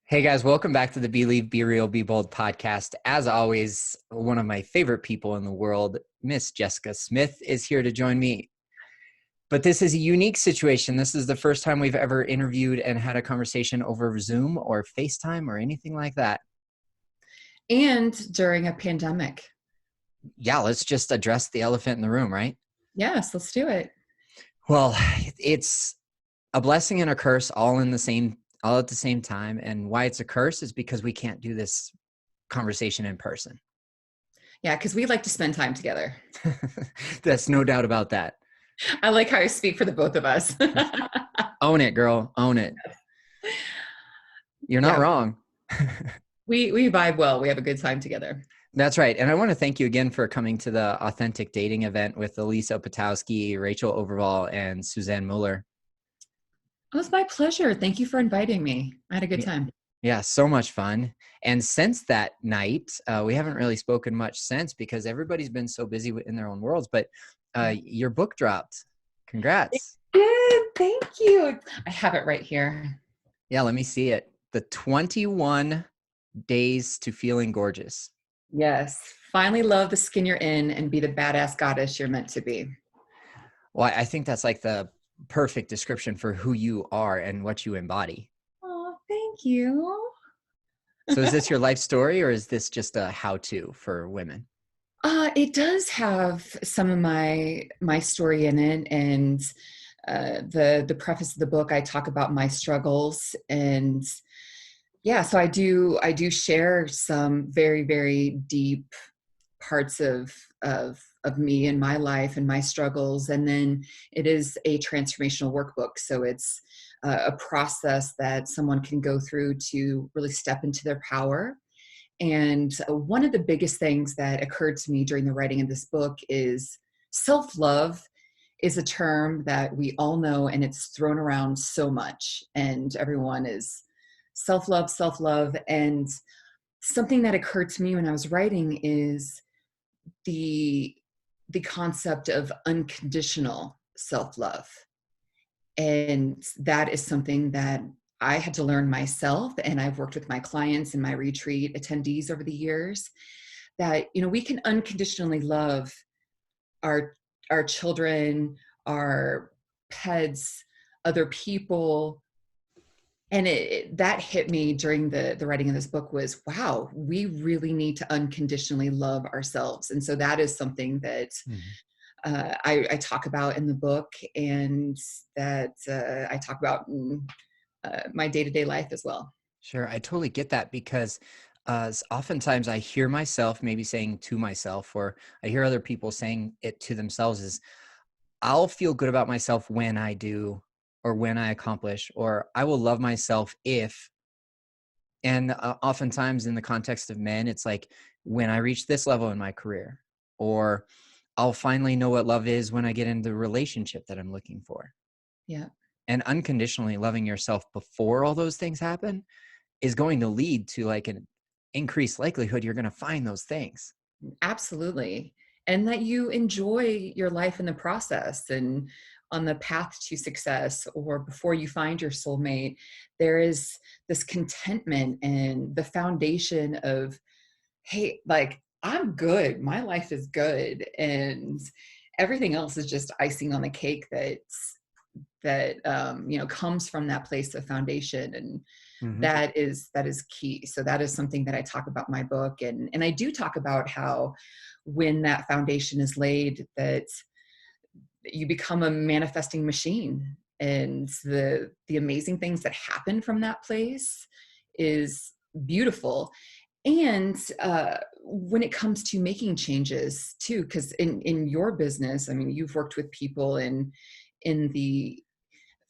Hey guys, welcome back to the Believe, Be Real, Be Bold podcast. As always, one of my favorite people in the world, Miss Jessica Smith, is here to join me. But this is a unique situation. This is the first time we've ever interviewed and had a conversation over Zoom or FaceTime or anything like that. And during a pandemic. Yeah, let's just address the elephant in the room, right? Yes, let's do it. Well, it's a blessing and a curse all at the same time. And why it's a curse is because we can't do this conversation in person. Yeah, because we like to spend time together. There's no doubt about that. I like how I speak for the both of us. Own it, girl. Own it. You're not Yeah, wrong. we vibe well. We have a good time together. That's right. And I want to thank you again for coming to the Authentic Dating event with Elisa Potowski, Rachel Overval, and Suzanne Mueller. It was my pleasure. Thank you for inviting me. I had a good time. Yeah, so much fun. And since that night, we haven't really spoken much since because everybody's been so busy in their own worlds. But your book dropped. Congrats. Good. Thank you. I have it right here. Yeah, let me see it. The 21 Days to Feeling Gorgeous. Yes. Finally love the skin you're in and be the badass goddess you're meant to be. Well, I think that's like the perfect description for who you are and what you embody. Oh, thank you. So is this your life story or is this just a how-to for women? It does have some of my story in it, and the preface of the book, I talk about my struggles, and yeah, so I do share some very, very deep parts of me and my life and my struggles, and then it is a transformational workbook, so it's a process that someone can go through to really step into their power. And one of the biggest things that occurred to me during the writing of this book is self-love is a term that we all know, and it's thrown around so much, and everyone is self-love, self-love. And something that occurred to me when I was writing is the the concept of unconditional self-love. And that is something that I had to learn myself, and I've worked with my clients and my retreat attendees over the years, that we can unconditionally love our our children, our pets, other people. And that hit me during the writing of this book was, wow, we really need to unconditionally love ourselves. And so that is something that I talk about in the book, and that I talk about in my day-to-day life as well. Sure, I totally get that because oftentimes I hear myself maybe saying to myself, or I hear other people saying it to themselves is, I'll feel good about myself when I do, or when I accomplish, or I will love myself if, and oftentimes in the context of men, it's like when I reach this level in my career, or I'll finally know what love is when I get into the relationship that I'm looking for. Yeah, And unconditionally loving yourself before all those things happen is going to lead to like an increased likelihood you're going to find those things. absolutely. And that you enjoy your life in the process, and on the path to success, or before you find your soulmate, there is this contentment and the foundation of, hey, like, I'm good, my life is good, and everything else is just icing on the cake that comes from that place of foundation. And Mm-hmm. that is key. So that is something that I talk about in my book, and I do talk about how when that foundation is laid, that you become a manifesting machine, and the amazing things that happen from that place is beautiful. And when it comes to making changes too, because in your business, I mean, you've worked with people in the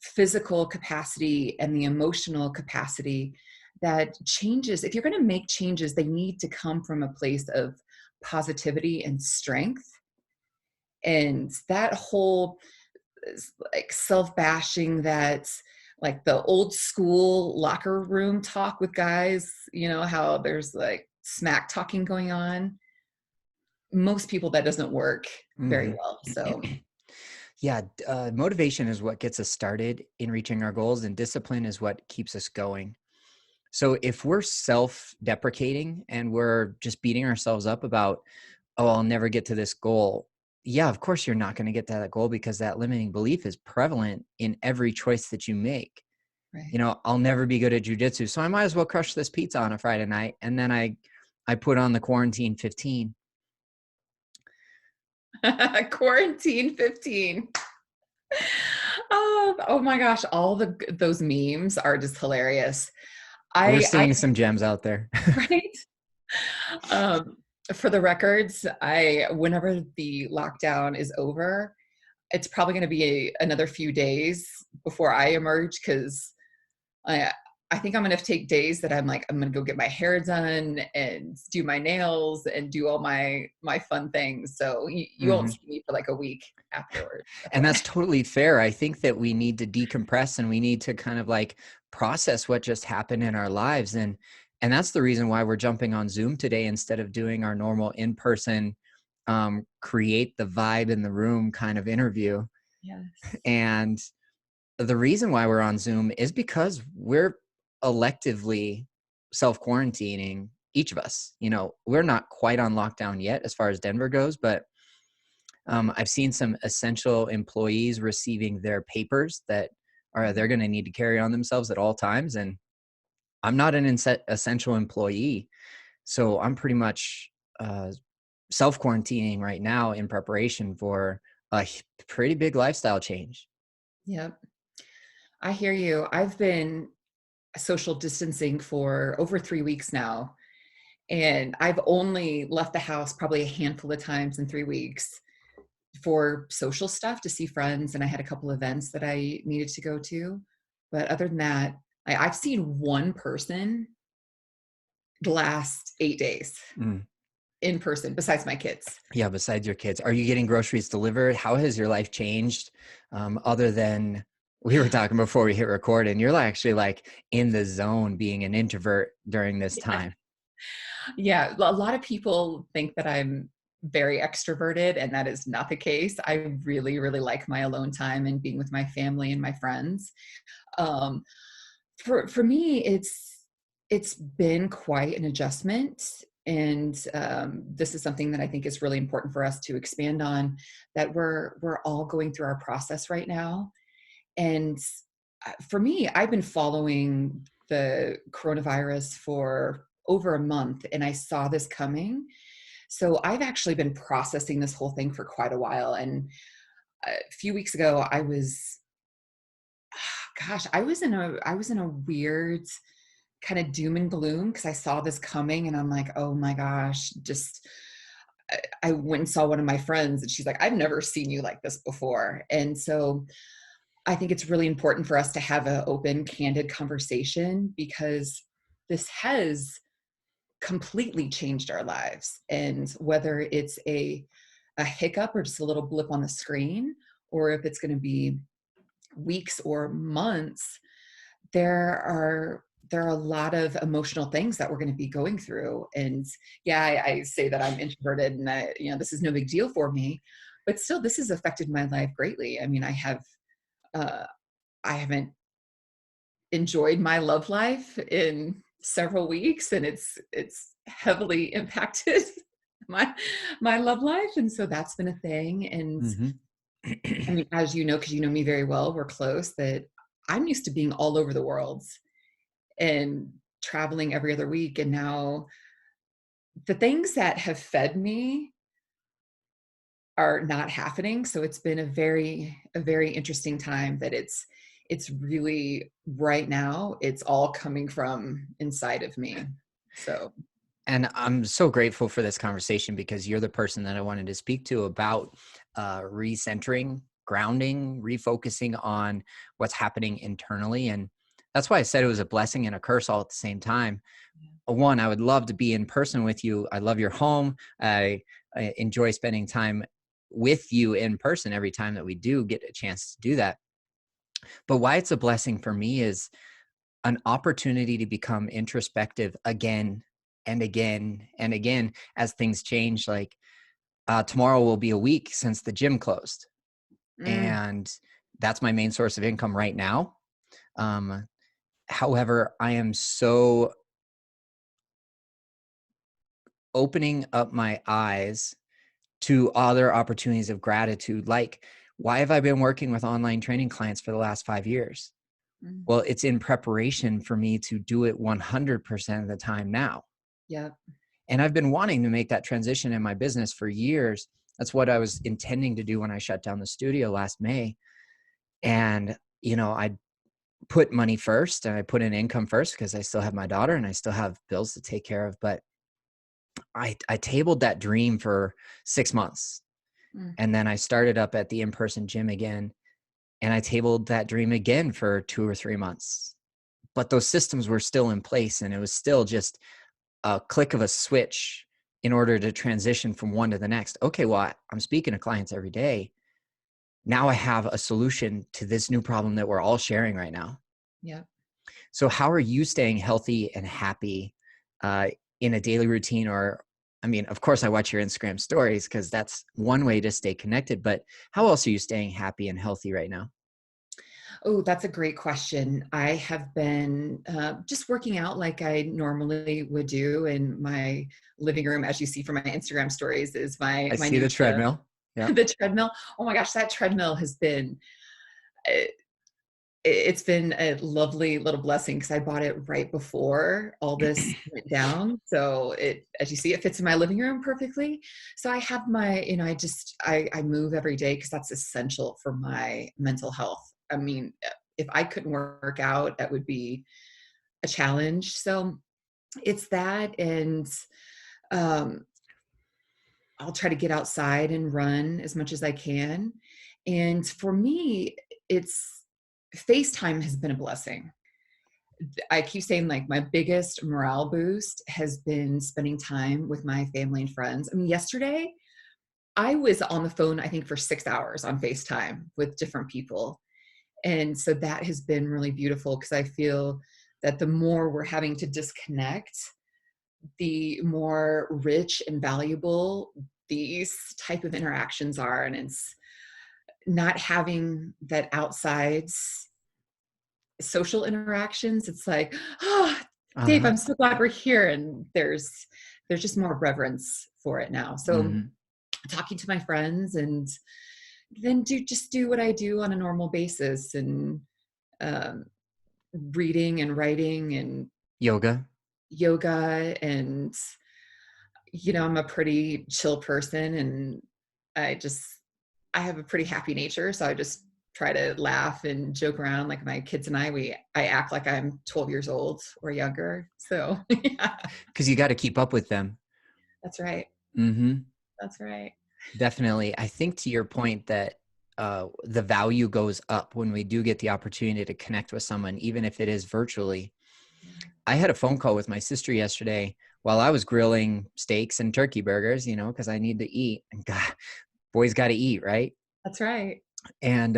physical capacity and the emotional capacity, that changes, if you're going to make changes, they need to come from a place of positivity and strength. And that whole like self-bashing, that like the old school locker room talk with guys, how there's like smack talking going on, most people that doesn't work very Mm-hmm. well. So Yeah, motivation is what gets us started in reaching our goals, and discipline is what keeps us going. So if we're self-deprecating and we're just beating ourselves up about, oh, I'll never get to this goal. Yeah, of course you're not going to get to that goal because that limiting belief is prevalent in every choice that you make. Right. I'll never be good at jujitsu, so I might as well crush this pizza on a Friday night. And then I put on the quarantine 15. Quarantine 15. Oh my gosh, all those memes are just hilarious. We're I seeing some gems out there. right. Um, for the records, I whenever the lockdown is over, it's probably going to be another few days before I emerge because I I think I'm gonna take days that I'm like, I'm gonna go get my hair done and do my nails and do all my fun things. So you won't Mhm. see me for like a week afterwards. And FYI. that's totally fair. I think that we need to decompress and we need to kind of like process what just happened in our lives. And that's the reason why we're jumping on Zoom today instead of doing our normal in-person create the vibe in the room kind of interview. Yes. And the reason why we're on Zoom is because we're electively self-quarantining, each of us. We're not quite on lockdown yet as far as Denver goes, but I've seen some essential employees receiving their papers that are they're going to need to carry on themselves at all times. And I'm not an essential employee, so I'm pretty much self quarantining right now in preparation for a pretty big lifestyle change. Yep. I hear you. I've been social distancing for over 3 weeks now. And I've only left the house probably a handful of times in 3 weeks for social stuff to see friends. And I had a couple events that I needed to go to. But other than that, I've seen one person the last 8 days Mm. in person besides my kids. Yeah. Besides your kids, are you getting groceries delivered? How has your life changed? Other than we were talking before we hit record, and you're actually like in the zone being an introvert during this time. Yeah, a lot of people think that I'm very extroverted, and that is not the case. I really, really like my alone time and being with my family and my friends. Um, for me, it's been quite an adjustment, and this is something that I think is really important for us to expand on. That we're all going through our process right now, and for me, I've been following the coronavirus for over a month, and I saw this coming. So I've actually been processing this whole thing for quite a while. And a few weeks ago, gosh, I was in a weird kind of doom and gloom because I saw this coming, and I'm like, oh my gosh, just I went and saw one of my friends, and she's like, I've never seen you like this before. And so I think it's really important for us to have an open, candid conversation because this has completely changed our lives. And whether it's a hiccup or just a little blip on the screen, or if it's going to be weeks or months, there are a lot of emotional things that we're going to be going through. And yeah, I say that I'm introverted and that, this is no big deal for me, but still, this has affected my life greatly. I mean, uh, I haven't enjoyed my love life in several weeks, and it's heavily impacted my my love life, and so that's been a thing. And Mhm. I mean, as you know, because you know me very well, we're close, that I'm used to being all over the world and traveling every other week, and now the things that have fed me are not happening. So it's been a very interesting time that it's really right now, it's all coming from inside of me. So And I'm so grateful for this conversation because you're the person that I wanted to speak to about recentering, grounding, refocusing on what's happening internally. And that's why I said it was a blessing and a curse all at the same time. One, I would love to be in person with you. I love your home. I enjoy spending time with you in person every time that we do get a chance to do that. But why it's a blessing for me is an opportunity to become introspective again and again and again as things change. Like tomorrow will be a week since the gym closed, mm, and that's my main source of income right now. Um, However, I am so opening up my eyes to other opportunities of gratitude. Like, why have I been working with online training clients for the last 5 years? Mm. Well, it's in preparation for me to do it 100% of the time now. Yep. And I've been wanting to make that transition in my business for years. That's what I was intending to do when I shut down the studio last May. And, I put money first and I put in income first because I still have my daughter and I still have bills to take care of. But I tabled that dream for 6 months. Mm. And then I started up at the in-person gym again. And I tabled that dream again for 2 or 3 months. But those systems were still in place. And it was still just a click of a switch in order to transition from one to the next. Okay, well, I'm speaking to clients every day. Now I have a solution to this new problem that we're all sharing right now. Yep. So, how are you staying healthy and happy uh, in a daily routine? Or, I mean, of course, I watch your Instagram stories because that's one way to stay connected. But how else are you staying happy and healthy right now? Oh, that's a great question. I have been just working out like I normally would do in my living room. As you see from my Instagram stories, is I my see new the gym, treadmill. Yeah. the treadmill. Oh my gosh, that treadmill has been. uh, it's been a lovely little blessing because I bought it right before all this went down. So as you see, it fits in my living room perfectly. So I have I move every day because that's essential for my mental health. I mean, if I couldn't work out, that would be a challenge. So it's that, and um, I'll try to get outside and run as much as I can. And for me, it's FaceTime has been a blessing. I keep saying like my biggest morale boost has been spending time with my family and friends. I mean, yesterday I was on the phone, I think, for 6 hours on FaceTime with different people. And so that has been really beautiful because I feel that the more we're having to disconnect, the more rich and valuable these type of interactions are. And it's not having that outside social interactions. It's like, oh, Dave, Uh-huh. I'm so glad we're here. And there's just more reverence for it now. So Hmm. talking to my friends, and then do what I do on a normal basis, and um, reading and writing and Yoga. yoga. And I'm a pretty chill person, and I just I have a pretty happy nature, so I just try to laugh and joke around. Like my kids and I act like I'm 12 years old or younger. So yeah, Because you got to keep up with them. that's right. Hmm. That's right. Definitely. I think to your point that the value goes up when we do get the opportunity to connect with someone, even if it is virtually. I had a phone call with my sister yesterday while I was grilling steaks and turkey burgers, because I need to eat. And God, boys got to eat, right? That's right. And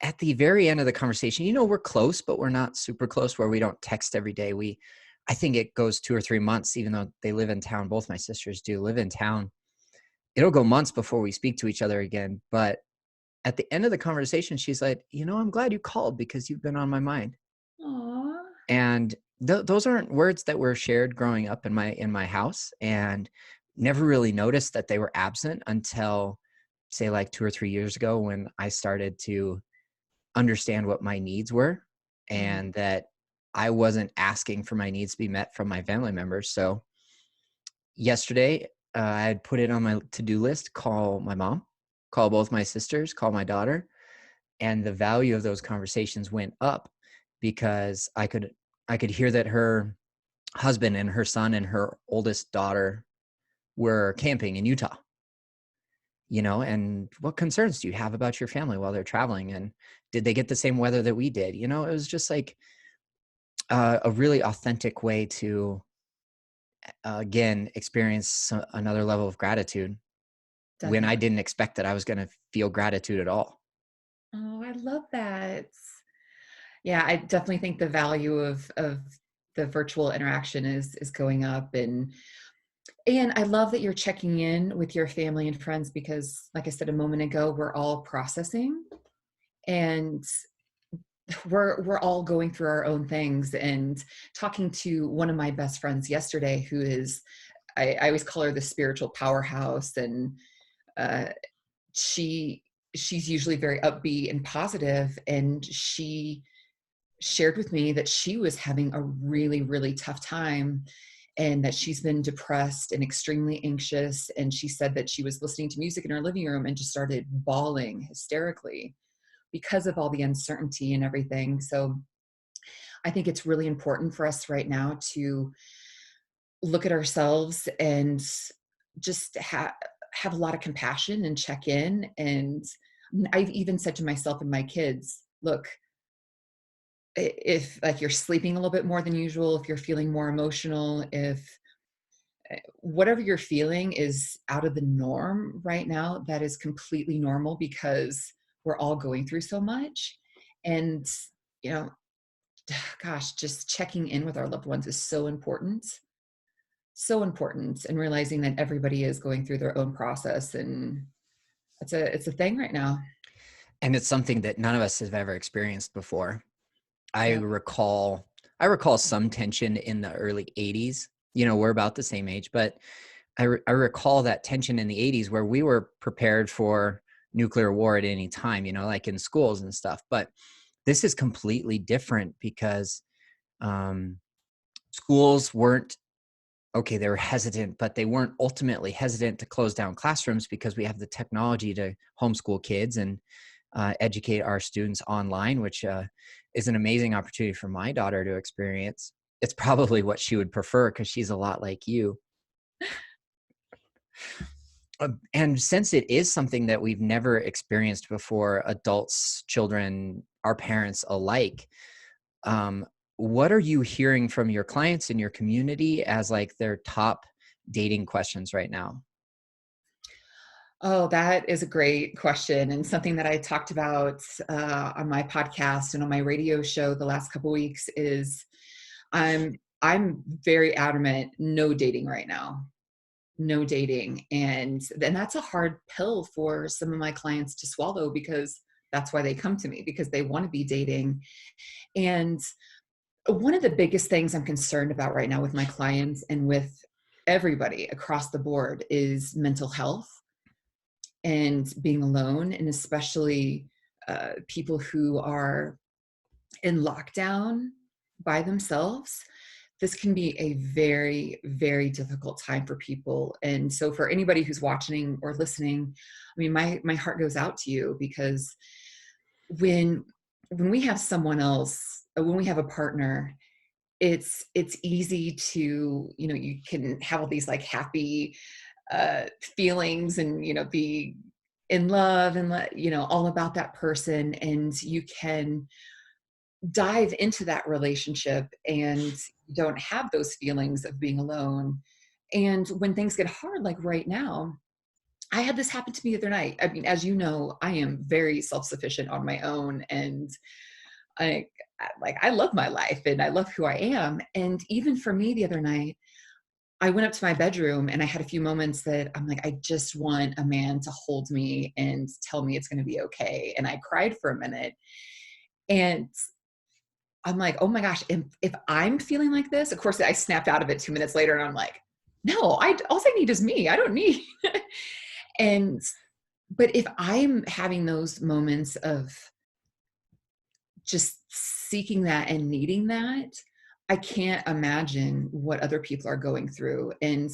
at the very end of the conversation, we're close, but we're not super close where we don't text every day. I think it goes 2 or 3 months, even though they live in town. Both my sisters do live in town. It'll go months before we speak to each other again. But at the end of the conversation, she's like, I'm glad you called because you've been on my mind. Aw. And those aren't words that were shared growing up in my house, and never really noticed that they were absent until, say, like 2 or 3 years ago, when I started to understand what my needs were, Mm. and that I wasn't asking for my needs to be met from my family members. So yesterday, I had put it on my to-do list: call my mom, call both my sisters, call my daughter. And the value of those conversations went up because I could hear that her husband and her son and her oldest daughter were camping in Utah, and what concerns do you have about your family while they're traveling? And did they get the same weather that we did? It was just like a really authentic way to, again, experience another level of gratitude when I Definitely. didn't expect that I was going to feel gratitude at all. Oh, I love that. Yeah, I definitely think the value of the virtual interaction is going up. And I love that you're checking in with your family and friends because, like I said a moment ago, we're all processing. And we're all going through our own things. And talking to one of my best friends yesterday, who is, I always call her the spiritual powerhouse, and uh, she she's usually very upbeat and positive, and she shared with me that she was having a really, really tough time, and that she's been depressed and extremely anxious. And she said that she was listening to music in her living room and just started bawling hysterically because of all the uncertainty and everything. So I think it's really important for us right now to look at ourselves and just have a lot of compassion and check in. And I've even said to myself and my kids, look, if like you're sleeping a little bit more than usual, if you're feeling more emotional, if whatever you're feeling is out of the norm right now, that is completely normal, because we're all going through so much. And, you know, gosh, just checking in with our loved ones is so important. So important, and realizing that everybody is going through their own process, and it's a thing right now. And it's something that none of us have ever experienced before. I Yeah. recall I recall some tension in the early 80s. You know, we're about the same age, but I recall that tension in the 80s where we were prepared for nuclear war at any time, you know, like in schools and stuff. But this is completely different because um, schools weren't okay, they were hesitant, but they weren't ultimately hesitant to close down classrooms because we have the technology to homeschool kids and educate our students online, which is an amazing opportunity for my daughter to experience. It's probably what she would prefer because she's a lot like you. And since it is something that we've never experienced before, adults, children, our parents alike, um, what are you hearing from your clients in your community as like their top dating questions right now? Oh, that is a great question, and something that I talked about on my podcast and on my radio show the last couple weeks is I'm very adamant, no dating right now, no dating. And that's a hard pill for some of my clients to swallow, because that's why they come to me, because they want to be dating. And one of the biggest things I'm concerned about right now with my clients and with everybody across the board is mental health and being alone, and especially people who are in lockdown by themselves. This can be a very, very difficult time for people. And so for anybody who's watching or listening, I mean, my heart goes out to you, because when when we have someone else, when we have a partner, it's easy to, you can have all these like happy feelings, and be in love, and all about that person, and you can dive into that relationship and don't have those feelings of being alone. And when things get hard, like right now, I had this happen to me the other night. I mean, as you know, I am very self-sufficient on my own, and I I love my life and I love who I am. And even for me the other night, I went up to my bedroom and I had a few moments that I'm like, I just want a man to hold me and tell me it's going to be okay. And I cried for a minute. And I'm like, oh my gosh, if I'm feeling like this, of course, I snapped out of it 2 minutes later, and I'm like, no, all I need is me. I don't need. And, but if I'm having those moments of just seeking that and needing that, I can't imagine what other people are going through. And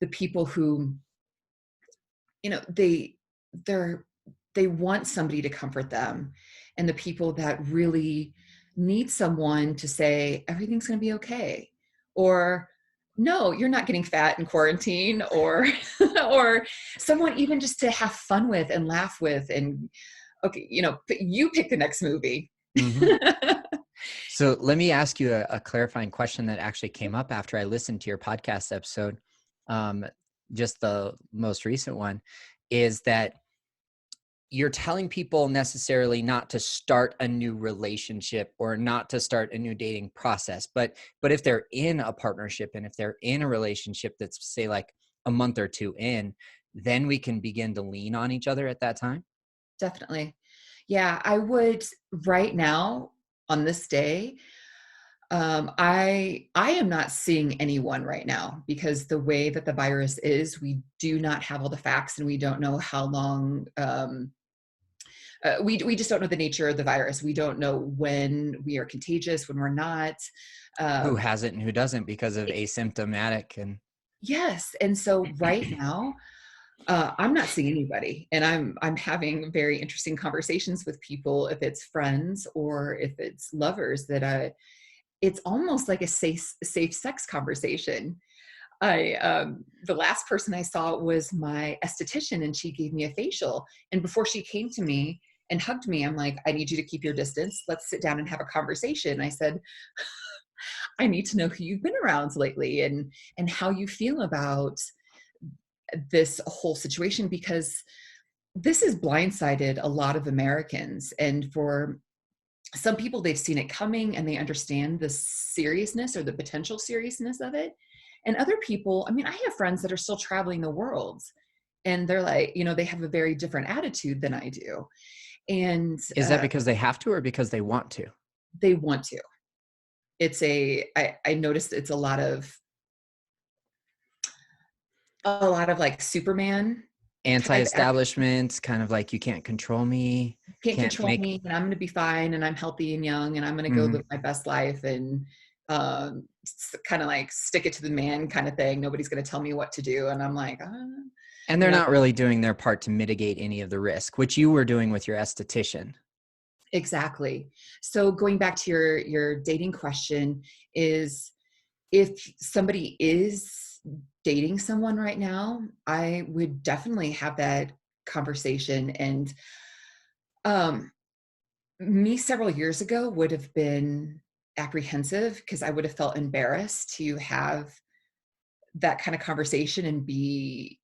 the people who, you know, they're they want somebody to comfort them, and the people that really need someone to say everything's going to be okay, or no, you're not getting fat in quarantine, or or someone even just to have fun with and laugh with, and okay, you pick the next movie. Hmm. So let me ask you a clarifying question that actually came up after I listened to your podcast episode, um, just the most recent one, is that you're telling people necessarily not to start a new relationship or not to start a new dating process, but if they're in a partnership and if they're in a relationship that's say like a month or two in, then we can begin to lean on each other at that time. Definitely. Yeah, I would right now. on this day, I am not seeing anyone right now because the way that the virus is, we do not have all the facts, and we don't know how long. We just don't know the nature of the virus. We don't know when we are contagious, when we're not. Who Um, has it and who doesn't because of asymptomatic and yes, and so right now, I'm not seeing anybody, and I'm having very interesting conversations with people, if it's friends or if it's lovers, that it's almost like a safe sex conversation. The last person I saw was my esthetician, and she gave me a facial. And before she came to me and hugged me, I'm like, I need you to keep your distance. Let's sit down and have a conversation. I said, I need to know who you've been around lately, and how you feel about this whole situation, because this has blindsided a lot of Americans. And for some people, they've seen it coming and they understand the seriousness or the potential seriousness of it. And other people, I mean, I have friends that are still traveling the world, and they're like, they have a very different attitude than I do. And is that because they have to or because they want to? they want to. I noticed it's a lot of like Superman type Anti-establishment, kind of like you can't control me, can't can't control make me, and I'm going to be fine, and I'm healthy and young, and I'm going to go mhm. live my best life, and kind of like stick it to the man kind of thing. Nobody's going to tell me what to do. And I'm like, And you they're know, not really doing their part to mitigate any of the risk, which you were doing with your esthetician. exactly. So going back to your dating question, is if somebody is dating someone right now, I would definitely have that conversation. And um, me several years ago would have been apprehensive because I would have felt embarrassed to have that kind of conversation and be.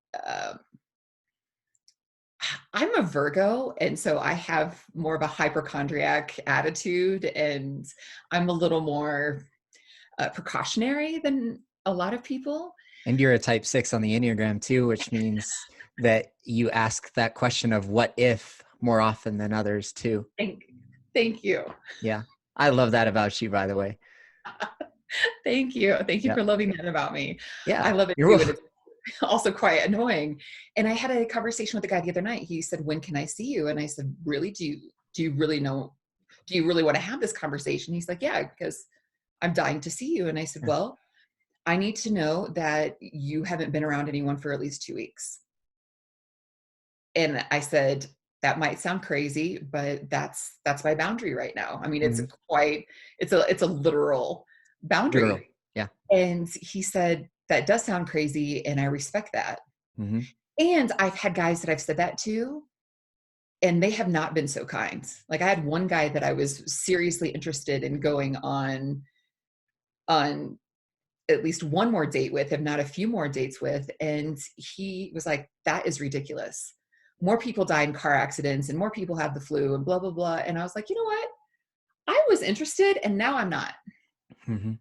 I'm a Virgo, and so I have more of a hypochondriac attitude, and I'm a little more precautionary than a lot of people. And you're a type 6 on the Enneagram too, which means that you ask that question of what if more often than others too. Thank, thank you. Yeah. I love that about you, by the way. Thank you. Thank you Yeah. for loving that about me. I Yeah. love it You're too, and welcome. it's also quite annoying. And I had a conversation with a guy the other night. He said, "When can I see you?" And I said, "Really? Do you really know? Do you really want to have this conversation?" He's like, "Yeah, because I'm dying to see you." And I said, Yeah. "Well, I need to know that you haven't been around anyone for at least 2 weeks." And I said, "That might sound crazy, but that's my boundary right now." I mean, Mhm. it's a literal Literal. boundary. Yeah. And he said, "That does sound crazy, and I respect that." Mhm. And I've had guys that I've said that to, and they have not been so kind. Like, I had one guy that I was seriously interested in going on at least one more date with, if not a few more dates with, and he was like, "That is ridiculous. More people die in car accidents, and more people have the flu, and blah blah blah." And I was like, "You know what? I was interested, and now I'm not." Mhm.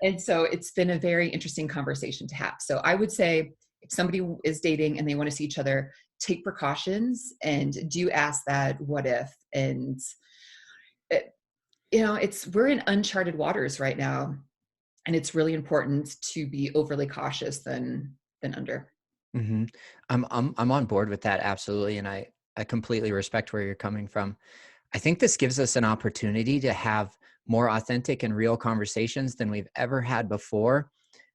And so it's been a very interesting conversation to have. So I would say, if somebody is dating and they want to see each other, take precautions and do ask that what if. And it, we're in uncharted waters right now, and it's really important to be overly cautious than under. Mhm. I'm on board with that absolutely, and I completely respect where you're coming from. I think this gives us an opportunity to have more authentic and real conversations than we've ever had before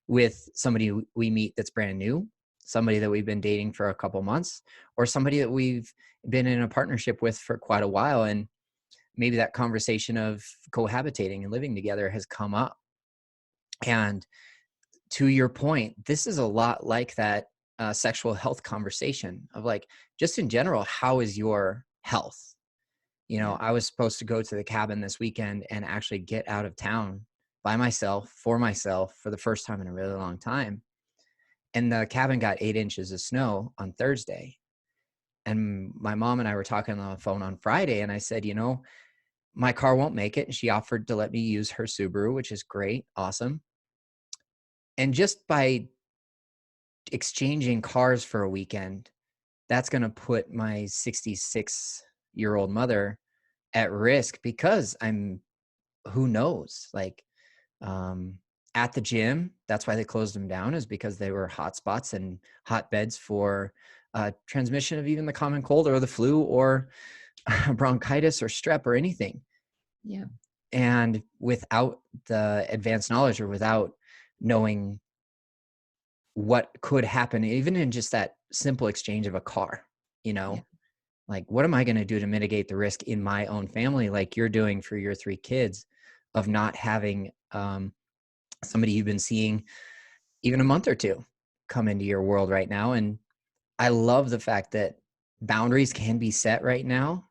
with somebody we meet that's brand new, somebody that we've been dating for a couple months, or somebody that we've been in a partnership with for quite a while. And maybe that conversation of cohabitating and living together has come up. And to your point, this is a lot like that sexual health conversation of like, just in general, how is your health? Yeah. I was supposed to go to the cabin this weekend and actually get out of town by myself, for the first time in a really long time. And the cabin got 8 inches of snow on Thursday. And my mom and I were talking on the phone on Friday, and I said, my car won't make it. And she offered to let me use her Subaru, which is great, awesome. And just by exchanging cars for a weekend, that's going to put my 66-year-old mother at risk because I'm who knows? Like, um, at the gym, that's why they closed them down, is because they were hotspots and hotbeds for transmission of even the common cold or the flu or bronchitis or strep or anything. Yeah. And without the advanced knowledge, or without knowing what could happen, even in just that simple exchange of a car, you Yeah. know, like, what am I going to do to mitigate the risk in my own family, like you're doing for your 3 kids, of not having somebody you've been seeing even a month or two come into your world right now? And I love the fact that boundaries can be set right now,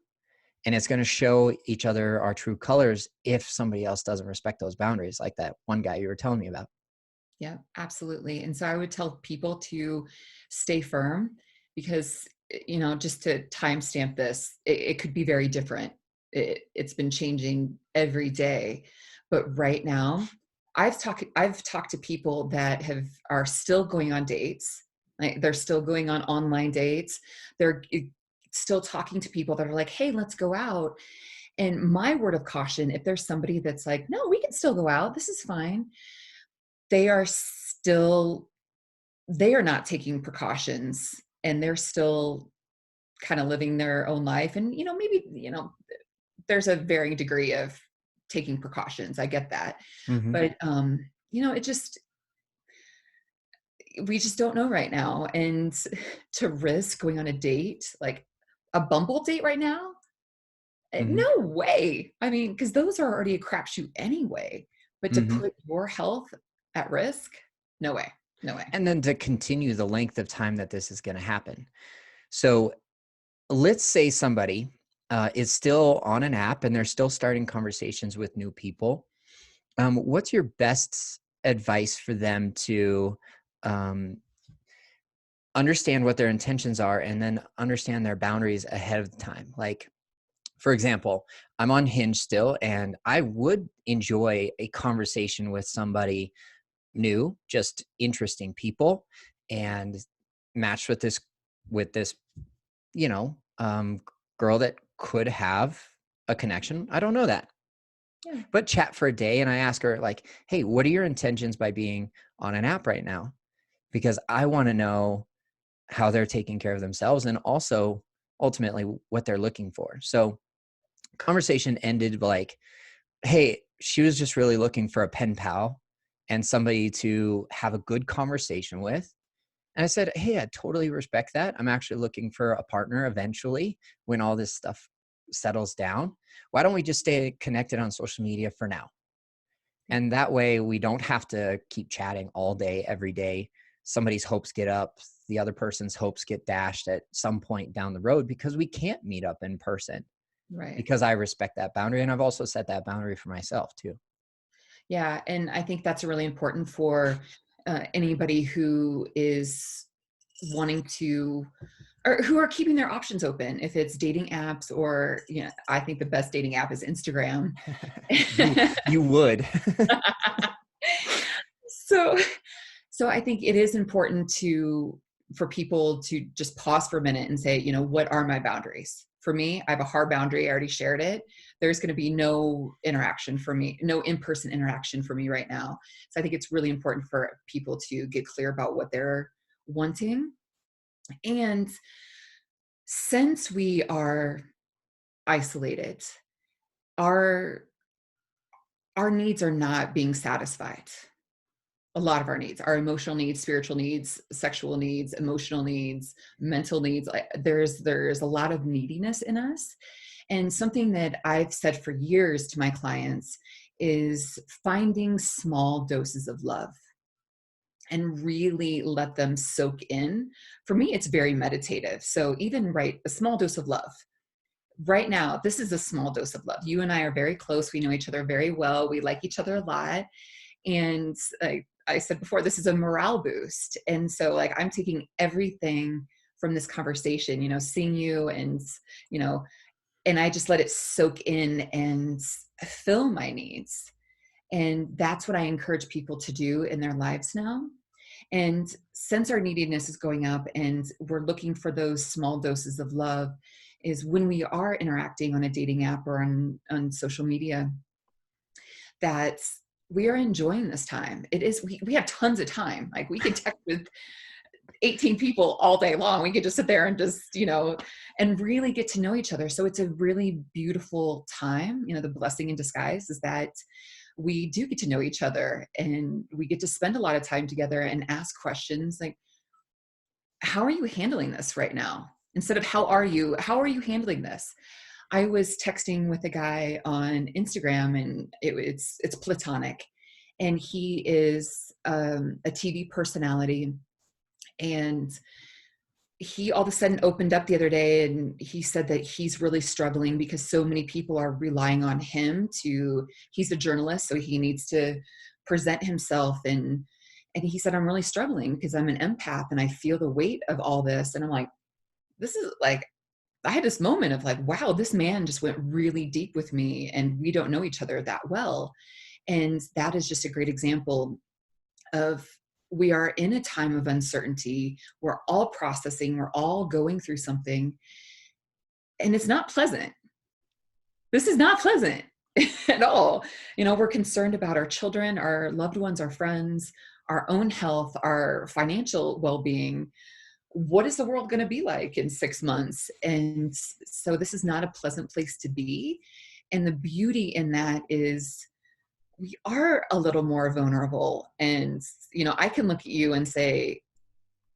and it's going to show each other our true colors if somebody else doesn't respect those boundaries, like that one guy you were telling me about. Yeah, absolutely. And so I would tell people to stay firm because, just to timestamp this, it could be very different. It's been changing every day. But right now, I've talked to people that are still going on dates. Like they're still going on online dates. They're still talking to people that are like, hey, let's go out. And my word of caution, if there's somebody that's like, no, we can still go out, this is fine, they are still they are not taking precautions, and they're still kind of living their own life. And maybe there's a varying degree of taking precautions, I get that. Mm-hmm. But it just we just don't know right now. And to risk going on a date, like a Bumble date right now, Mm-hmm. no way. I mean, because those are already a crapshoot anyway. But to Mm-hmm. put your health at risk, no way, no way. And then to continue the length of time that this is going to happen. So let's say somebody is still on an app and they're still starting conversations with new people. What's your best advice for them to um, understand what their intentions are, and then understand their boundaries ahead of time? Like, for example, I'm on Hinge still, and I would enjoy a conversation with somebody new, just interesting people, and match with this, you know, girl that could have a connection. I don't know that, Yeah. but chat for a day, and I ask her, like, hey, what are your intentions by being on an app right now? Because I want to know how they're taking care of themselves, and also ultimately what they're looking for. So conversation ended like, hey, she was just really looking for a pen pal and somebody to have a good conversation with. And I said, hey, I totally respect that. I'm actually looking for a partner eventually when all this stuff settles down. Why don't we just stay connected on social media for now? Yeah. And that way we don't have to keep chatting all day, every day. Somebody's hopes get up, the other person's hopes get dashed at some point down the road because we can't meet up in person, Right. because I respect that boundary. And I've also set that boundary for myself too. Yeah, and I think that's really important for anybody who is wanting to, or who are keeping their options open. If it's dating apps, or I think the best dating app is Instagram. you you would. so, so I think it is important for people to just pause for a minute and say, what are my boundaries? For me, I have a hard boundary. I already shared it. There's going to be no interaction for me, no in-person interaction for me right now. So I think it's really important for people to get clear about what they're wanting. And since we are isolated, our our needs are not being satisfied. A lot of our needs, our emotional needs, spiritual needs, sexual needs, emotional needs, mental needs, there's a lot of neediness in us. And something that I've said for years to my clients is finding small doses of love and really let them soak in. For me, it's very meditative. So even a small dose of love. Right now, this is a small dose of love. You and I are very close. We know each other very well. We like each other a lot. And I said before, this is a morale boost. And so I'm taking everything from this conversation, seeing you, you know, and I just let it soak in and fill my needs. And that's what I encourage people to do in their lives now. And since our neediness is going up and we're looking for those small doses of love, is when we are interacting on a dating app or on social media, that we are enjoying this time. It is, we have tons of time. Like we could text with 18 people all day long. We could just sit there and just, and really get to know each other. So it's a really beautiful time. The blessing in disguise is that we do get to know each other, and we get to spend a lot of time together and ask questions like, how are you handling this right now? Instead of how are you handling this? I was texting with a guy on Instagram, and it's platonic, and he is a TV personality, and he all of a sudden opened up the other day, and he said that he's really struggling because so many people are relying on him to, he's a journalist, so he needs to present himself, and he said, I'm really struggling because I'm an empath and I feel the weight of all this. And I'm like, this is like, I had this moment of like, wow, this man just went really deep with me, and we don't know each other that well. And that is just a great example of, we are in a time of uncertainty. We're all processing, we're all going through something, and it's not pleasant. This is not pleasant at all. We're concerned about our children, our loved ones, our friends, our own health, our financial well-being. What is the world going to be like in 6 months? And so this is not a pleasant place to be. And the beauty in that is we are a little more vulnerable. And, I can look at you and say,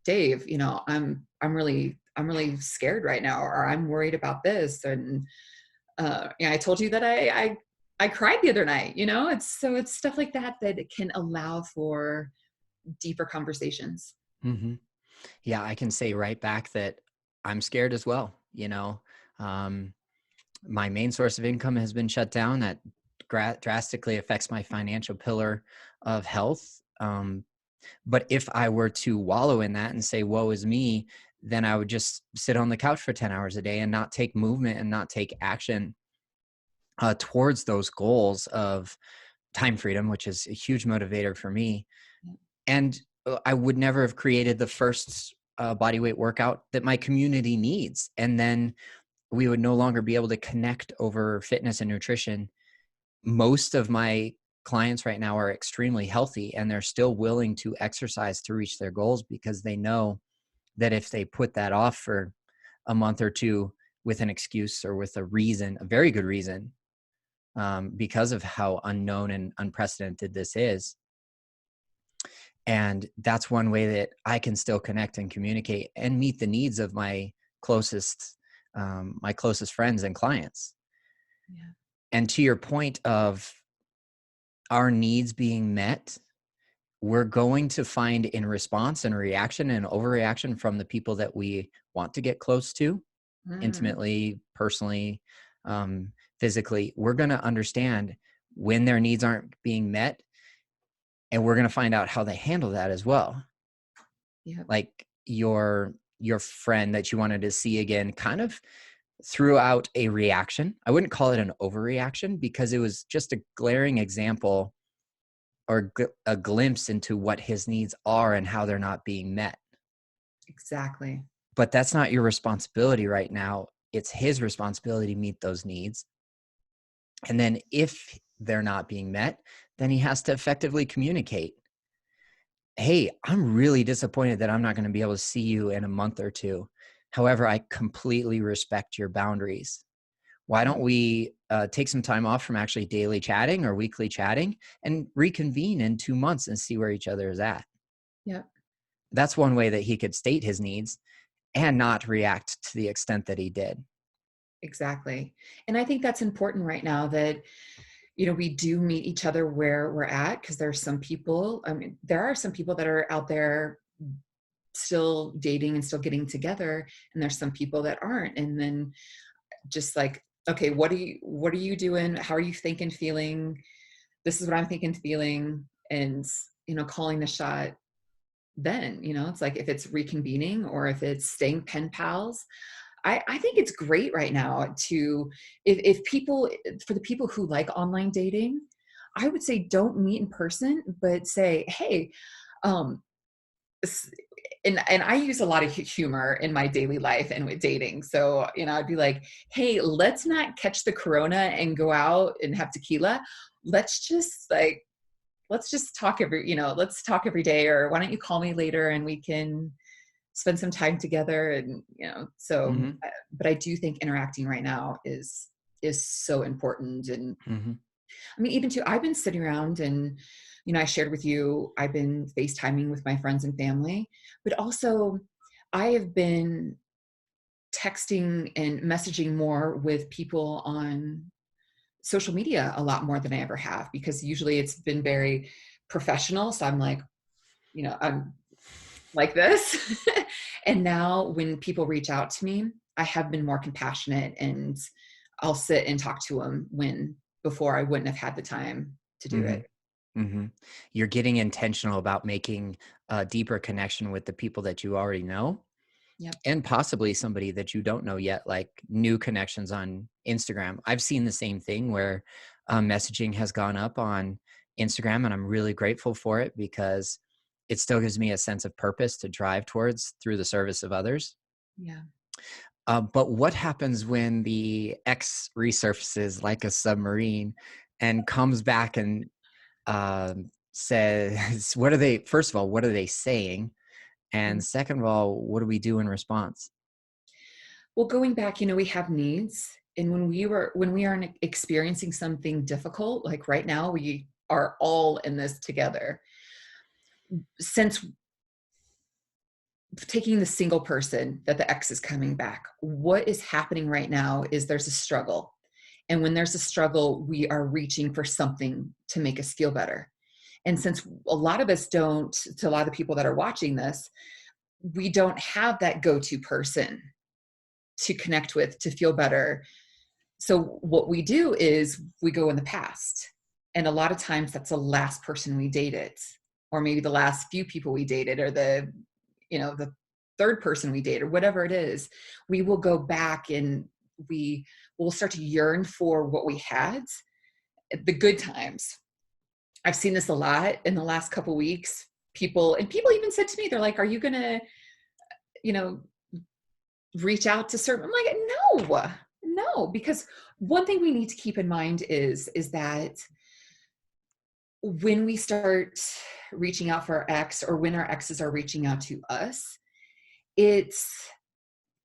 Dave, I'm really scared right now, or I'm worried about this. And, I told you that I cried the other night, it's stuff like that, that it can allow for deeper conversations. Hmm. Yeah, I can say right back that I'm scared as well. Um, my main source of income has been shut down. That drastically affects my financial pillar of health. But if I were to wallow in that and say, woe is me, then I would just sit on the couch for 10 hours a day and not take movement and not take action towards those goals of time freedom, which is a huge motivator for me. And I would never have created the first body weight workout that my community needs. And then we would no longer be able to connect over fitness and nutrition. Most of my clients right now are extremely healthy, and they're still willing to exercise to reach their goals because they know that if they put that off for a month or two with an excuse or with a reason, a very good reason, because of how unknown and unprecedented this is. And that's one way that I can still connect and communicate and meet the needs of closest, my closest friends and clients. Yeah. And to your point of our needs being met, we're going to find in response and reaction and overreaction from the people that we want to get close to, Mm, intimately, personally, physically. We're going to understand when their needs aren't being met, and we're going to find out how they handle that as well. yep. Like your friend that you wanted to see again kind of threw out a reaction. I wouldn't call it an overreaction because it was just a glaring example or a glimpse into what his needs are and how they're not being met. Exactly. But that's not your responsibility right now. It's his responsibility to meet those needs. And then if they're not being met, then he has to effectively communicate. Hey, I'm really disappointed that I'm not going to be able to see you in a month or two. However, I completely respect your boundaries. Why Yep. don't we take some time off from actually daily chatting or weekly chatting and reconvene in 2 months and see where each other is at? Yep. That's one way that he could state his needs and not react to the extent that he did. Exactly. And I think that's important right now, that we do meet each other where we're at, because there's some people, I mean, there are some people that are out there still dating and still getting together, and there's some people that aren't. And then just like, okay, what are you doing? How are you thinking, feeling? This is what I'm thinking, feeling, and calling the shot. Then, it's like, if it's reconvening or if it's staying pen pals, I think it's great right now to, if people, for the people who like online dating, I would say don't meet in person, but say, hey, um, and I use a lot of humor in my daily life and with dating. So, I'd be like, hey, let's not catch the corona and go out and have tequila. let's just talk let's talk every day, or why don't you call me later and we can spend some time together. And, Mhm. but I do think interacting right now is so important. And Mhm. I mean, even too, I've been sitting around and, I shared with you, I've been FaceTiming with my friends and family, but also I have been texting and messaging more with people on social media a lot more than I ever have, because usually it's been very professional. So I'm like, I'm like this. And now when people reach out to me, I have been more compassionate, and I'll sit and talk to them when before I wouldn't have had the time to do Mhm. it. Mhm. You're getting intentional about making a deeper connection with the people that you already know, Yep. and possibly somebody that you don't know yet, like new connections on Instagram. I've seen the same thing where messaging has gone up on Instagram, and I'm really grateful for it because it still gives me a sense of purpose to drive towards through the service of others. Yeah. But what happens when the X resurfaces like a submarine and comes back and says, what are they, first of all, what are they saying? And Mm. second of all, what do we do in response? Well, going back, we have needs. And when we are experiencing something difficult, like right now, we are all in this together. Since taking the single person that the ex is coming back, what is happening right now is there's a struggle. And when there's a struggle, we are reaching for something to make us feel better. And since a lot of us don't, to a lot of the people that are watching this, we don't have that go-to person to connect with to feel better. So what we do is we go in the past. And a lot of times that's the last person we dated, or maybe the last few people we dated, or the third person we date, or whatever it is. We will go back and we will start to yearn for what we had, the good times. I've seen this a lot in the last couple weeks. People even said to me, they're like, are you gonna, you know, reach out to certain, I'm like, no, because one thing we need to keep in mind is that when we start reaching out for our ex, or when our exes are reaching out to us, it's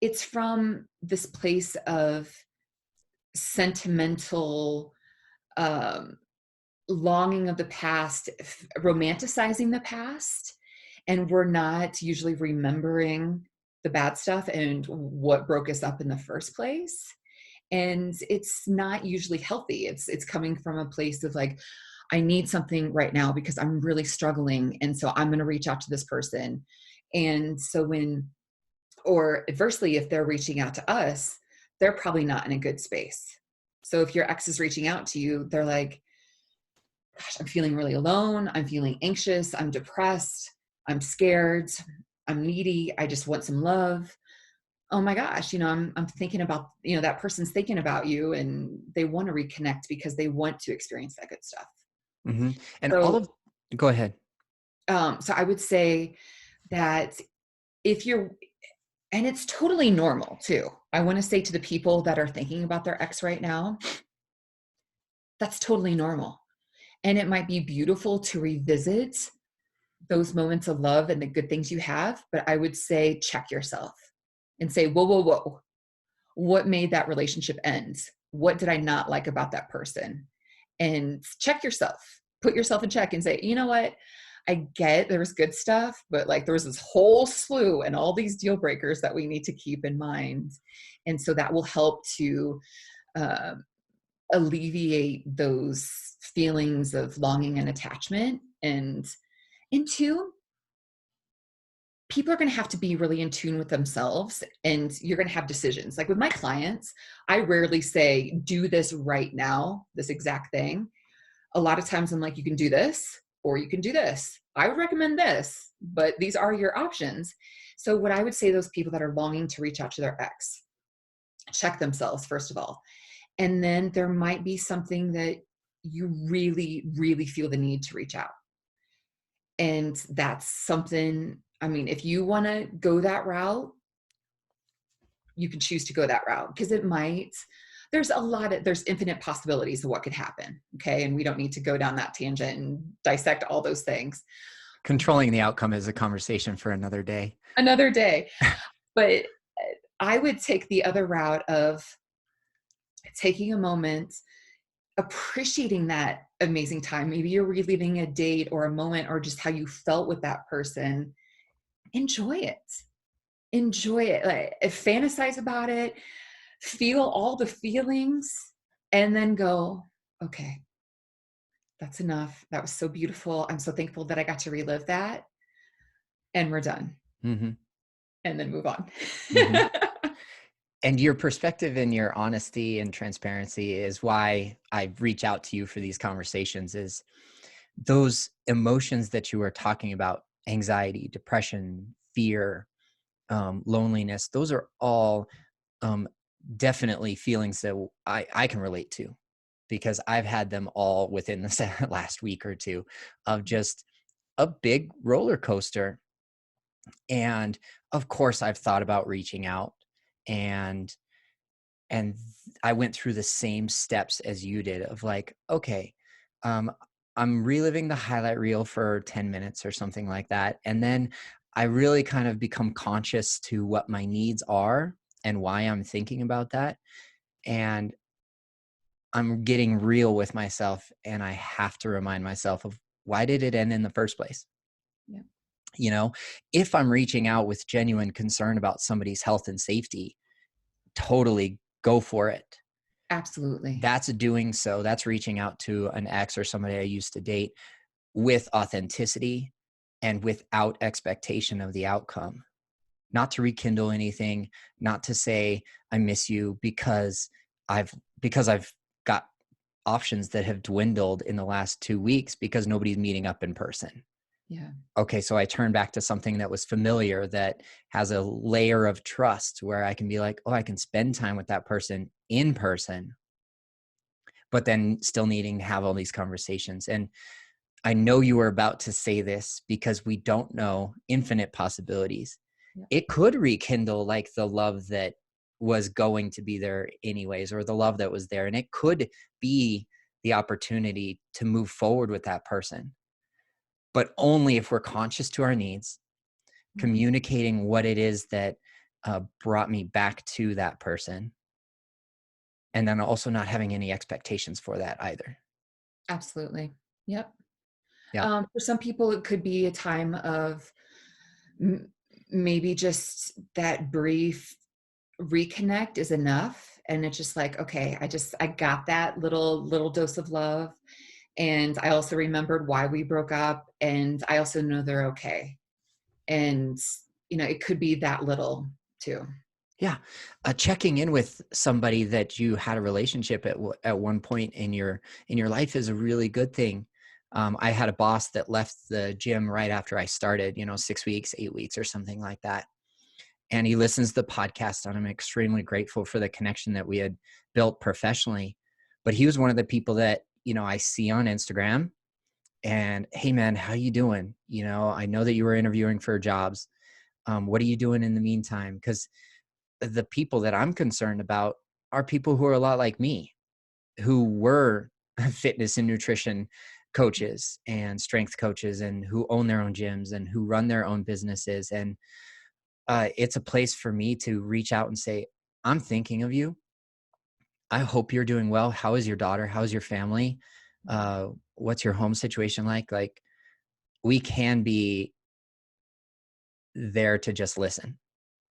it's from this place of sentimental, um, longing of the past, romanticizing the past, and we're not usually remembering the bad stuff and what broke us up in the first place. And it's not usually healthy. It's coming from a place of like, I need something right now because I'm really struggling, and so I'm going to reach out to this person. And so when, or adversely, if they're reaching out to us, they're probably not in a good space. So if your ex is reaching out to you, they're like, gosh, I'm feeling really alone. I'm feeling anxious. I'm depressed. I'm scared. I'm needy. I just want some love. Oh my gosh, I'm thinking about, that person's thinking about you, and they want to reconnect because they want to experience that good stuff. Hmm. And all So, of, go ahead. so I would say that if you're, and it's totally normal too. I want to say to the people that are thinking about their ex right now, that's totally normal. And it might be beautiful to revisit those moments of love and the good things you have. But I would say check yourself and say, whoa, whoa, whoa. What made that relationship end? What did I not like about that person? And check yourself, put yourself in check and say, you know what? I get there was good stuff, but like there was this whole slew and all these deal breakers that we need to keep in mind. And so that will help to uh, alleviate those feelings of longing and attachment. And two, people are going to have to be really in tune with themselves, and you're going to have decisions. Like with my clients, I rarely say, do this right now, this exact thing. A lot of times I'm like, you can do this or you can do this. I would recommend this, but these are your options. So what I would say to those people that are longing to reach out to their ex, check themselves, first of all. And then there might be something that you really, really feel the need to reach out. And that's something, I mean, if you want to go that route, you can choose to go that route, because it might, there's infinite possibilities of what could happen. Okay. And we don't need to go down that tangent and dissect all those things. Controlling the outcome is a conversation for another day. Another day. But I would take the other route of taking a moment, appreciating that amazing time. Maybe you're reliving a date or a moment or just how you felt with that person. Enjoy it. Enjoy it. Like, fantasize about it. Feel all the feelings and then go, okay, that's enough. That was so beautiful. I'm so thankful that I got to relive that. And we're done. Mm-hmm. And then move on. Mm-hmm. And your perspective and your honesty and transparency is why I reach out to you for these conversations. Is those emotions that you were talking about, anxiety, depression, fear, loneliness, those are all um, definitely feelings that I can relate to, because I've had them all within the last week or two of just a big roller coaster. And of course I've thought about reaching out, and and I went through the same steps as you did of like, okay, um, I'm reliving the highlight reel for 10 minutes or something like that. And then I really kind of become conscious to what my needs are and why I'm thinking about that. And I'm getting real with myself, and I have to remind myself of, why did it end in the first place? Yeah, You know, if I'm reaching out with genuine concern about somebody's health and safety, totally go for it. absolutely. That's doing so. That's reaching out to an ex or somebody I used to date with authenticity and without expectation of the outcome. Not to rekindle anything, not to say I miss you I've I've got options that have dwindled in the last 2 weeks because nobody's meeting up in person. Yeah. Okay, so I turn back to something that was familiar, that has a layer of trust where I can be like, oh, I can spend time with that person in person, but then still needing to have all these conversations. And I know you were about to say this because we don't know infinite possibilities. Yeah. It could rekindle like the love that was going to be there anyways, or the love that was there. And it could be the opportunity to move forward with that person, but only if we're conscious to our needs, Yeah. communicating what it is that brought me back to that person, and then also not having any expectations for that either. Absolutely. Yep. Yeah. For some people, it could be a time of m- maybe just that brief reconnect is enough. And it's just like, okay, I got that little dose of love. And I also remembered why we broke up. And I also know they're okay. And, it could be that little too. Yeah. Checking in with somebody that you had a relationship at one point in your life is a really good thing. I had a boss that left the gym right after I started, 6 weeks, 8 weeks, or something like that. And he listens to the podcast, and I'm extremely grateful for the connection that we had built professionally. But he was one of the people that, I see on Instagram, and, hey man, how you doing? I know that you were interviewing for jobs. What are you doing in the meantime? Because the people that I'm concerned about are people who are a lot like me, who were fitness and nutrition coaches and strength coaches, and who own their own gyms and who run their own businesses. And it's a place for me to reach out and say, I'm thinking of you. I hope you're doing well. How is your daughter? How's your family? What's your home situation like? Like, we can be there to just listen,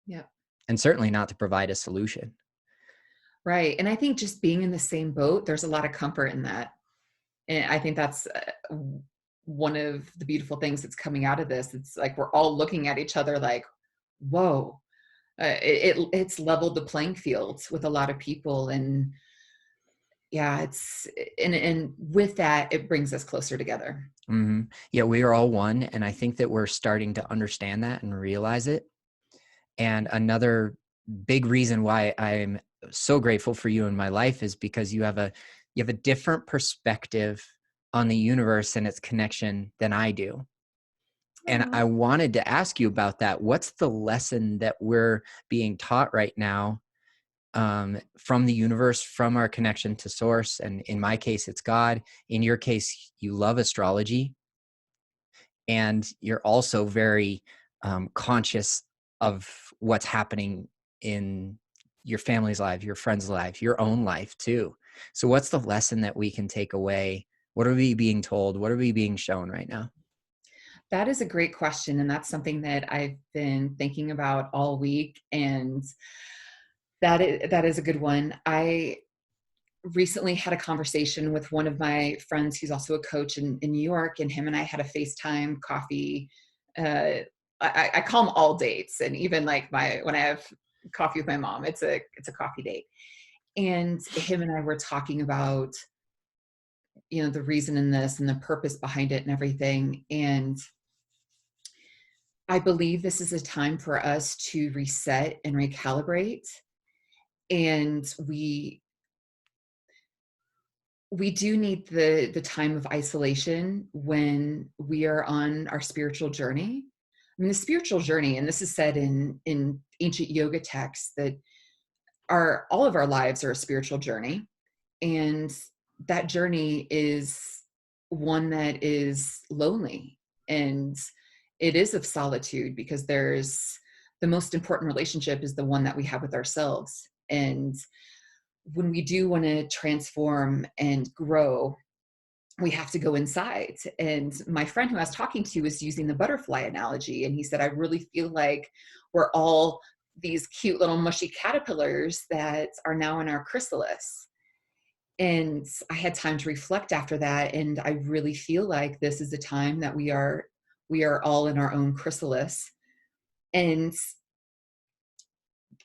Yeah. and certainly not to provide a solution. Right. And I think just being in the same boat, there's a lot of comfort in that. And I think that's one of the beautiful things that's coming out of this. It's like we're all looking at each other like, whoa, it's leveled the playing field with a lot of people. And yeah, and with that, it brings us closer together. Mm-hmm. Yeah, we are all one. And I think that we're starting to understand that and realize it. And another big reason why I'm so grateful for you in my life is because you have a different perspective on the universe and its connection than I do. And Aw. I wanted to ask you about that. What's the lesson that we're being taught right now from the universe, from our connection to source. And in my case, it's God. In your case, you love astrology, and you're also very conscious of what's happening in your family's life, your friends' life, your own life too. So what's the lesson that we can take away? What are we being told? What are we being shown right now? That is a great question. And that's something that I've been thinking about all week. And that is a good one. I recently had a conversation with one of my friends who's also a coach in New York, and him and I had a FaceTime coffee. Uh, I call them all dates. And even like when I have coffee with my mom, it's a coffee date. And him and I were talking about, the reason in this and the purpose behind it and everything. And I believe this is a time for us to reset and recalibrate. And we do need the time of isolation when we are on our spiritual journey. I mean, the spiritual journey, and this is said in ancient yoga texts, that all of our lives are a spiritual journey. And that journey is one that is lonely, and it is of solitude, because there's the most important relationship is the one that we have with ourselves. And when we do want to transform and grow, we have to go inside. And my friend who I was talking to was using the butterfly analogy. And he said, I really feel like we're all these cute little mushy caterpillars that are now in our chrysalis. And I had time to reflect after that. And I really feel like this is the time that we are all in our own chrysalis. And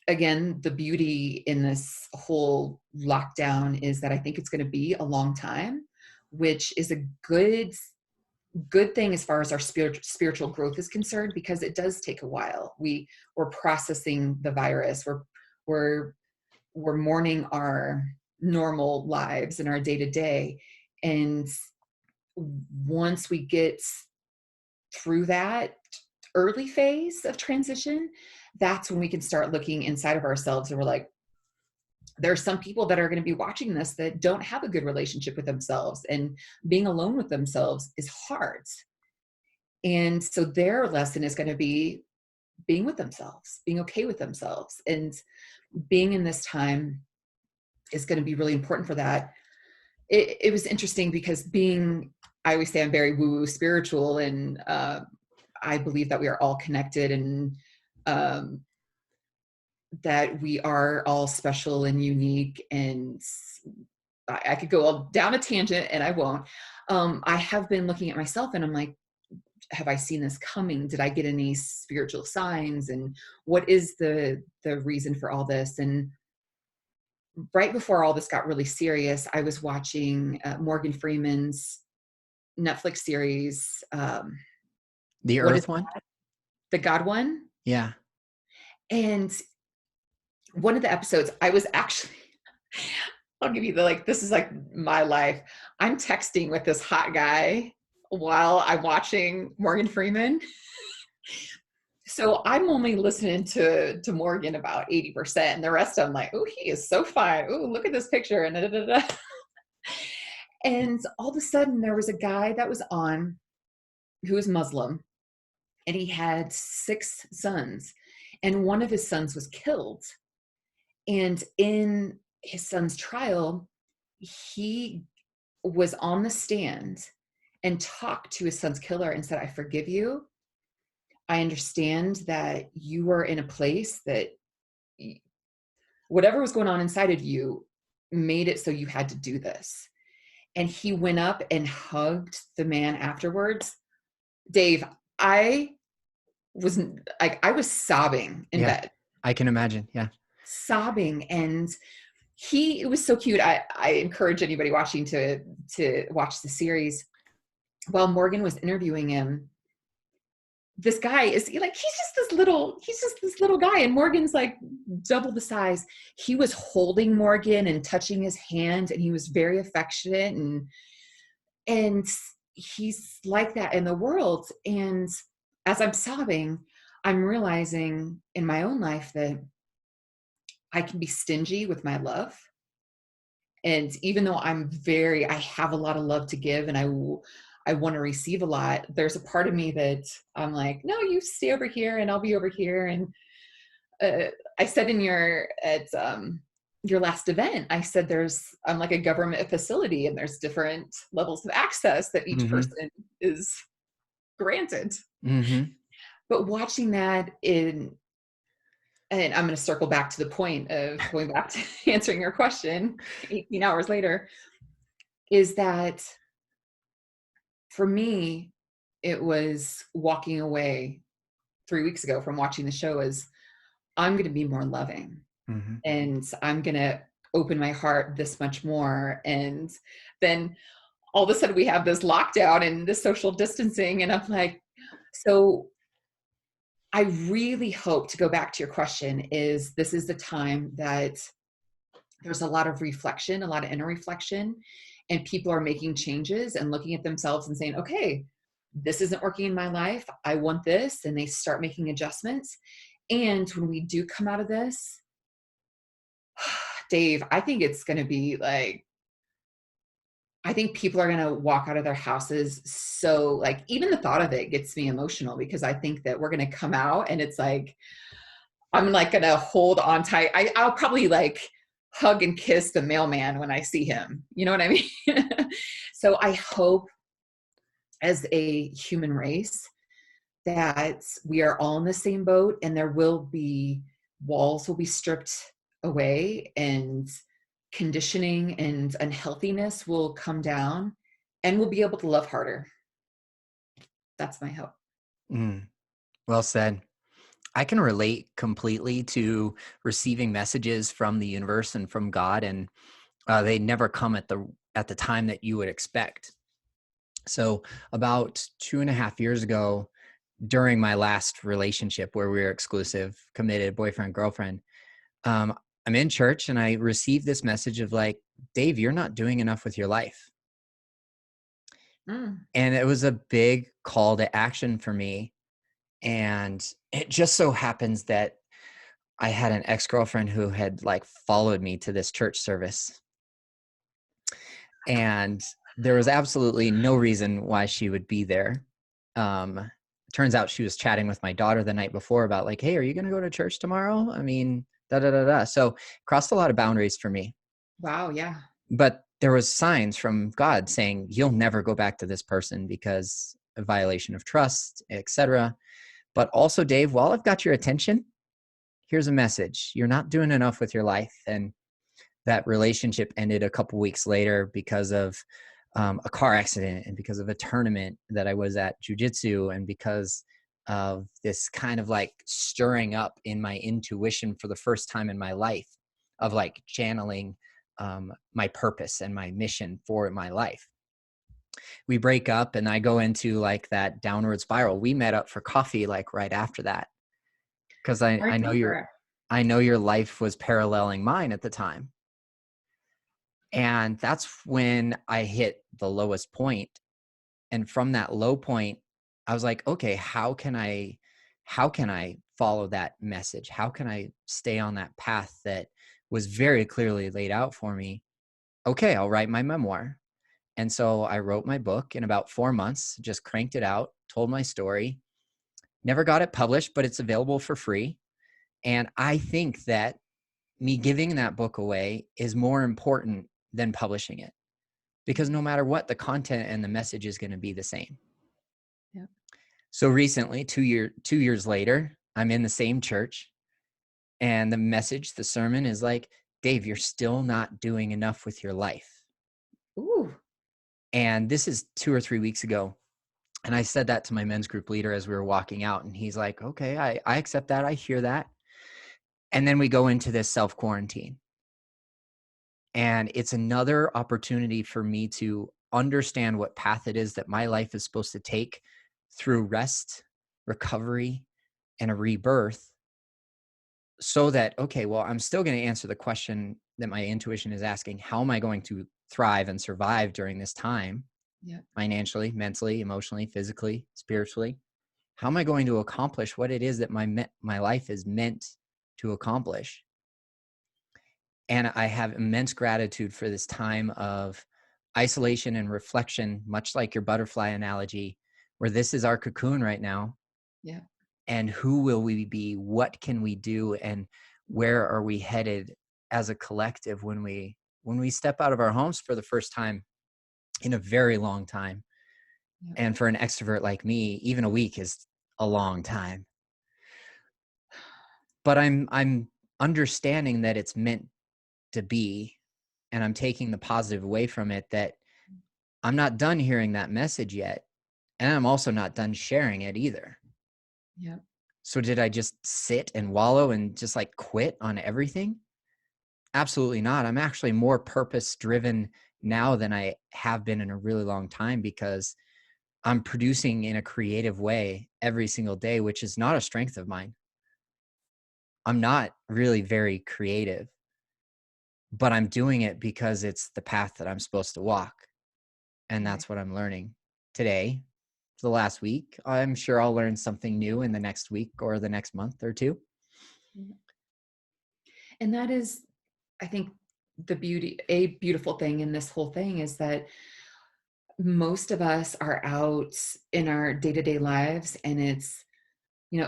again, the beauty in this whole lockdown is that I think it's going to be a long time, which is a good thing as far as our spiritual growth is concerned, because it does take a while. We're processing the virus. We're mourning our normal lives and our day to day. And once we get through that early phase of transition, that's when we can start looking inside of ourselves, and we're like, there are some people that are going to be watching this that don't have a good relationship with themselves, and being alone with themselves is hard. And so their lesson is going to be being with themselves, being okay with themselves. And being in this time is going to be really important for that. It was interesting because I always say I'm very woo-woo spiritual, and I believe that we are all connected, and um, that we are all special and unique. And I could go all down a tangent, and I won't. I have been looking at myself, and I'm like, have I seen this coming? Did I get any spiritual signs? And what is the reason for all this? And right before all this got really serious, I was watching Morgan Freeman's Netflix series. The What is Earth one? the God one? Yeah. And one of the episodes, I was actually, I'll give you this is like my life. I'm texting with this hot guy while I'm watching Morgan Freeman. So I'm only listening to Morgan about 80%. And the rest I'm like, oh, he is so fine. Oh, look at this picture. And da, da, da, da. And all of a sudden there was a guy that was on who was Muslim, and he had 6 sons. And one of his sons was killed. And in his son's trial, he was on the stand and talked to his son's killer and said, I forgive you. I understand that you were in a place that whatever was going on inside of you made it so you had to do this. And he went up and hugged the man afterwards. Dave, I was I was sobbing in Yeah. bed, I can imagine. Yeah. sobbing. And it was so cute. I encourage anybody watching to watch the series. While Morgan was interviewing him, this guy is like, he's just this little guy. And Morgan's like double the size. He was holding Morgan and touching his hand, and he was very affectionate. And he's like that in the world. And as I'm sobbing, I'm realizing in my own life that I can be stingy with my love. And even though I have a lot of love to give and I want to receive a lot, there's a part of me that I'm like, no, you stay over here and I'll be over here. And I said in your last event, I said I'm like a government facility and there's different levels of access that each Mhm. person is granted. Mhm. But watching that and I'm going to circle back to the point of going back to answering your question 18 hours later, is that for me, it was walking away 3 weeks ago from watching the show as I'm going to be more loving Mhm. and I'm going to open my heart this much more. And then all of a sudden we have this lockdown and this social distancing. And I'm like, so I really hope, to go back to your question, is this is the time that there's a lot of reflection, a lot of inner reflection, and people are making changes and looking at themselves and saying, okay, this isn't working in my life. I want this. And they start making adjustments. And when we do come out of this, Dave, I think it's going to be like, I think people are going to walk out of their houses. So, like, even the thought of it gets me emotional because I think that we're going to come out and it's like, I'm like going to hold on tight. I'll probably like hug and kiss the mailman when I see him. You know what I mean? So, I hope as a human race that we are all in the same boat and there will be walls will be stripped away and conditioning and unhealthiness will come down and we'll be able to love harder. That's my hope. Mm. Well said. I can relate completely to receiving messages from the universe and from God, and they never come at the time that you would expect. So, about 2.5 years ago, during my last relationship where we were exclusive, committed, boyfriend, girlfriend, um, I'm in church and I received this message of like, Dave, you're not doing enough with your life. Mm. And it was a big call to action for me. And it just so happens that I had an ex-girlfriend who had like followed me to this church service. And there was absolutely no reason why she would be there. Turns out she was chatting with my daughter the night before about like, hey, are you going to go to church tomorrow? I mean, da da da da. So crossed a lot of boundaries for me. Wow. Yeah. But there was signs from God saying, you'll never go back to this person because a violation of trust, etc. But also, Dave, while I've got your attention, here's a message. You're not doing enough with your life. And that relationship ended a couple weeks later because of a car accident and because of a tournament that I was at jujitsu and because of this kind of like stirring up in my intuition for the first time in my life of like channeling my purpose and my mission for my life. We break up and I go into like that downward spiral. We met up for coffee like right after that because I I know remember. I know your life was paralleling mine at the time. And that's when I hit the lowest point. And from that low point, I was like, okay, how can I follow that message? How can I stay on that path that was very clearly laid out for me? Okay, I'll write my memoir. And so I wrote my book in about 4 months, just cranked it out, told my story, never got it published, but it's available for free. And I think that me giving that book away is more important than publishing it because no matter what, the content and the message is going to be the same. Yeah. So recently, 2 years later, I'm in the same church and the message, the sermon is like, Dave, you're still not doing enough with your life. Ooh. And this is 2 or 3 weeks ago. And I said that to my men's group leader as we were walking out. And he's like, okay, I accept that. I hear that. And then we go into this self quarantine. And it's another opportunity for me to understand what path it is that my life is supposed to take through rest, recovery, and a rebirth so that, okay, well, I'm still going to answer the question that my intuition is asking. How am I going to thrive and survive during this time, Yeah. financially, mentally, emotionally, physically, spiritually? How am I going to accomplish what it is that my life is meant to accomplish? And I have immense gratitude for this time of isolation and reflection, much like your butterfly analogy, where this is our cocoon right now. Yeah. And who will we be? What can we do? And where are we headed as a collective when we step out of our homes for the first time in a very long time? Yeah. And for an extrovert like me, even a week is a long time. But I'm understanding that it's meant to be, and I'm taking the positive away from it, that I'm not done hearing that message yet, and I'm also not done sharing it either. Yeah. So did I just sit and wallow and just like quit on everything? Absolutely not. I'm actually more purpose driven now than I have been in a really long time, because I'm producing in a creative way every single day, which is not a strength of mine. I'm not really very creative, but I'm doing it because it's the path that I'm supposed to walk. And Right. that's what I'm learning today, the last week. I'm sure I'll learn something new in the next week or the next month or two. Yeah. And that is, I think, a beautiful thing in this whole thing is that most of us are out in our day-to-day lives, and it's,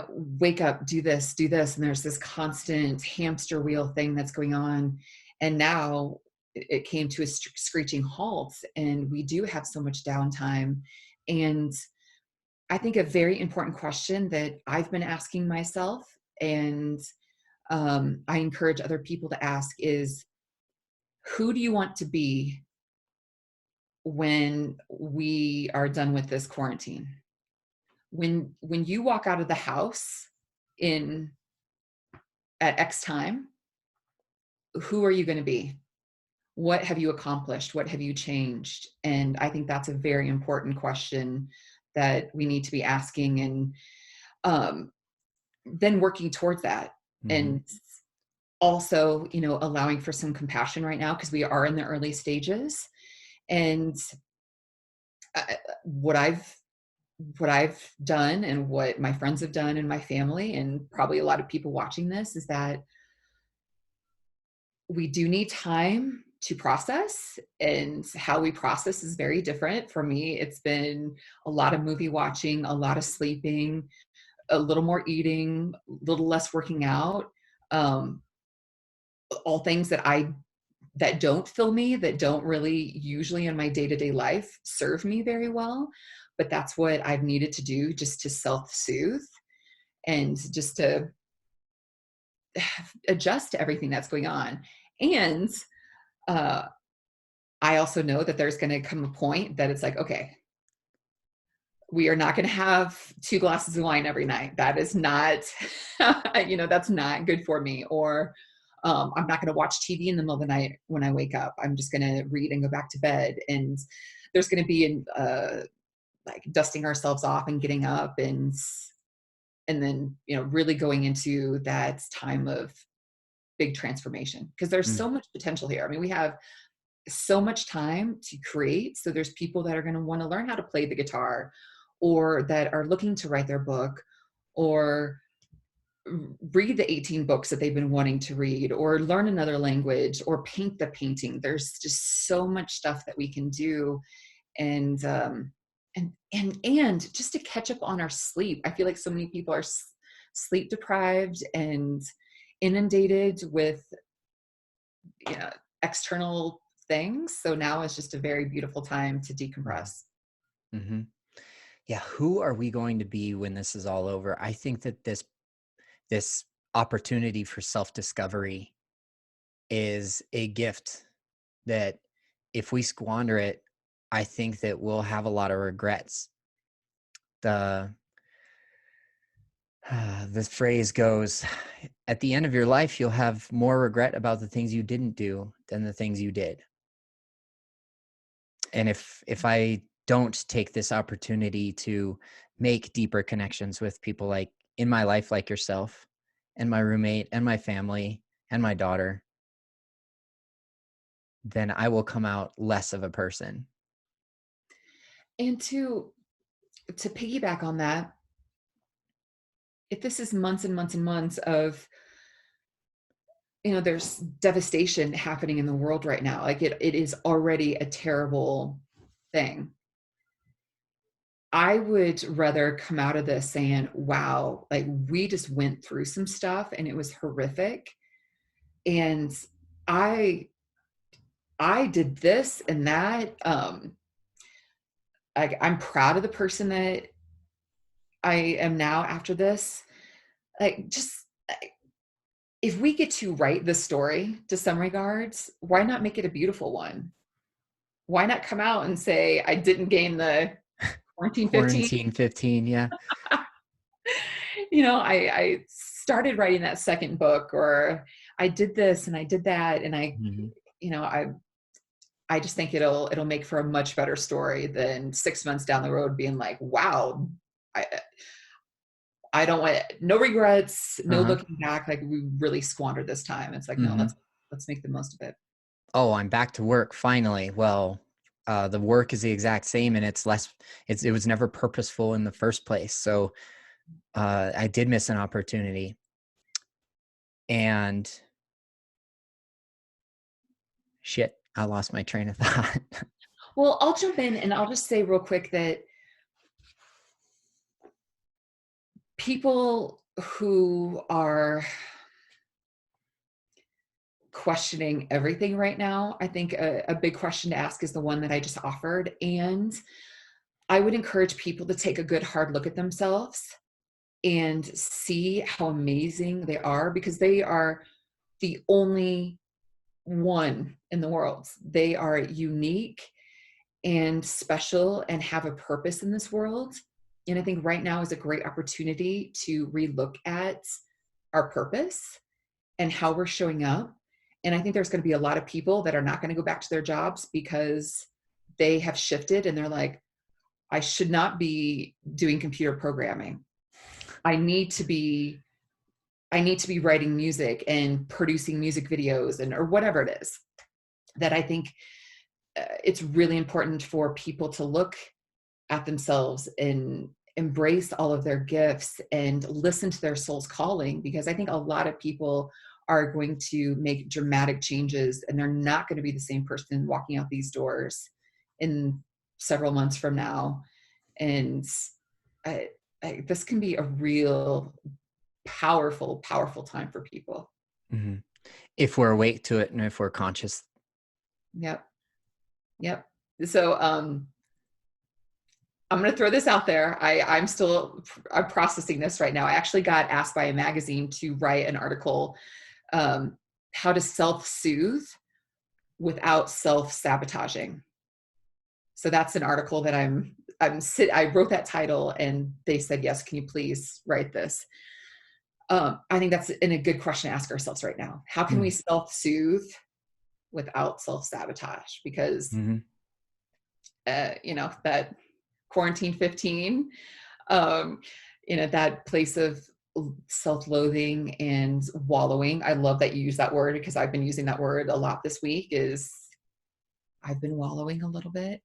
wake up, do this, and there's this constant hamster wheel thing that's going on. And now it came to a screeching halt, and we do have so much downtime. And I think a very important question that I've been asking myself, and I encourage other people to ask, is who do you want to be when we are done with this quarantine? When you walk out of the house in at X time, who are you going to be? What have you accomplished? What have you changed? And I think that's a very important question that we need to be asking, and um, then working towards that. Mhm. And also, allowing for some compassion right now, because we are in the early stages. And what I've done, and what my friends have done, and my family, and probably a lot of people watching this, is that we do need time to process, and how we process is very different. For me, it's been a lot of movie watching, a lot of sleeping, a little more eating, a little less working out. Um, all things that don't fill me, that don't really usually in my day-to-day life serve me very well. But that's what I've needed to do, just to self-soothe, and just to adjust to everything that's going on. And uh, I also know that there's going to come a point that it's like, okay, we are not going to have 2 glasses of wine every night. That is not, that's not good for me. Or I'm not going to watch TV in the middle of the night when I wake up. I'm just going to read and go back to bed. And there's going to be like dusting ourselves off and getting up, and then really going into that time of big transformation, because there's Mm. so much potential here. I mean, we have so much time to create. So there's people that are going to want to learn how to play the guitar, or that are looking to write their book, or read the 18 books that they've been wanting to read, or learn another language, or paint the painting. There's just so much stuff that we can do. And and just to catch up on our sleep. I feel like so many people are sleep deprived and inundated with, yeah, external things. So now is just a very beautiful time to Mhm. decompress. Mhm. Yeah, who are we going to be when this is all over? I think that this opportunity for self-discovery is a gift that if we squander it, I think that we'll have a lot of regrets. The this phrase goes, at the end of your life, you'll have more regret about the things you didn't do than the things you did. And if I don't take this opportunity to make deeper connections with people like in my life, like yourself and my roommate and my family and my daughter, then I will come out less of a person. And to piggyback on that, if this is months and months and months of there's devastation happening in the world right now. Like it is already a terrible thing. I would rather come out of this saying, wow, like we just went through some stuff and it was horrific. And I I did this and that. I'm proud of the person that I am now after this. Like just if we get to write the story to some regards, why not make it a beautiful one? Why not come out and say, I didn't gain the quarantine 15? Quarantine 15, yeah. I started writing that second book, or I did this and I did that. And Mhm. you know, I just think it'll make for a much better story than 6 months down the road being like, wow, I, I don't want no regrets, no Uh-huh. looking back. Like we really squandered this time. It's like, no, Mhm. let's make the most of it. Oh, I'm back to work finally. Well, the work is the exact same, and it was never purposeful in the first place. So I did miss an opportunity, and shit, I lost my train of thought. Well, I'll jump in and I'll just say real quick that people who are questioning everything right now, I think a big question to ask is the one that I just offered. And I would encourage people to take a good hard look at themselves and see how amazing they are, because they are the only one in the world. They are unique and special and have a purpose in this world. And I think right now is a great opportunity to relook at our purpose and how we're showing up. And I think there's going to be a lot of people that are not going to go back to their jobs because they have shifted and they're like, I should not be doing computer programming. I need to be I need to be writing music and producing music videos and or whatever it is. That I think it's really important for people to look at themselves and embrace all of their gifts and listen to their soul's calling, because I think a lot of people are going to make dramatic changes and they're not going to be the same person walking out these doors in several months from now. And I, this can be a real powerful time for people. Mhm. If we're awake to it and if we're conscious. Yep. Yep. So I'm going to throw this out there. I'm processing this right now. I actually got asked by a magazine to write an article, um, how to self-soothe without self-sabotaging. So that's an article that I wrote that title and they said, yes, can you please write this? I think that's a good question to ask ourselves right now. How can we Mm. self-soothe without self-sabotage? Because, Mhm. that quarantine 15, um, that place of self-loathing and wallowing. I love that you use that word because I've been using that word a lot this week. Is I've been wallowing a little bit,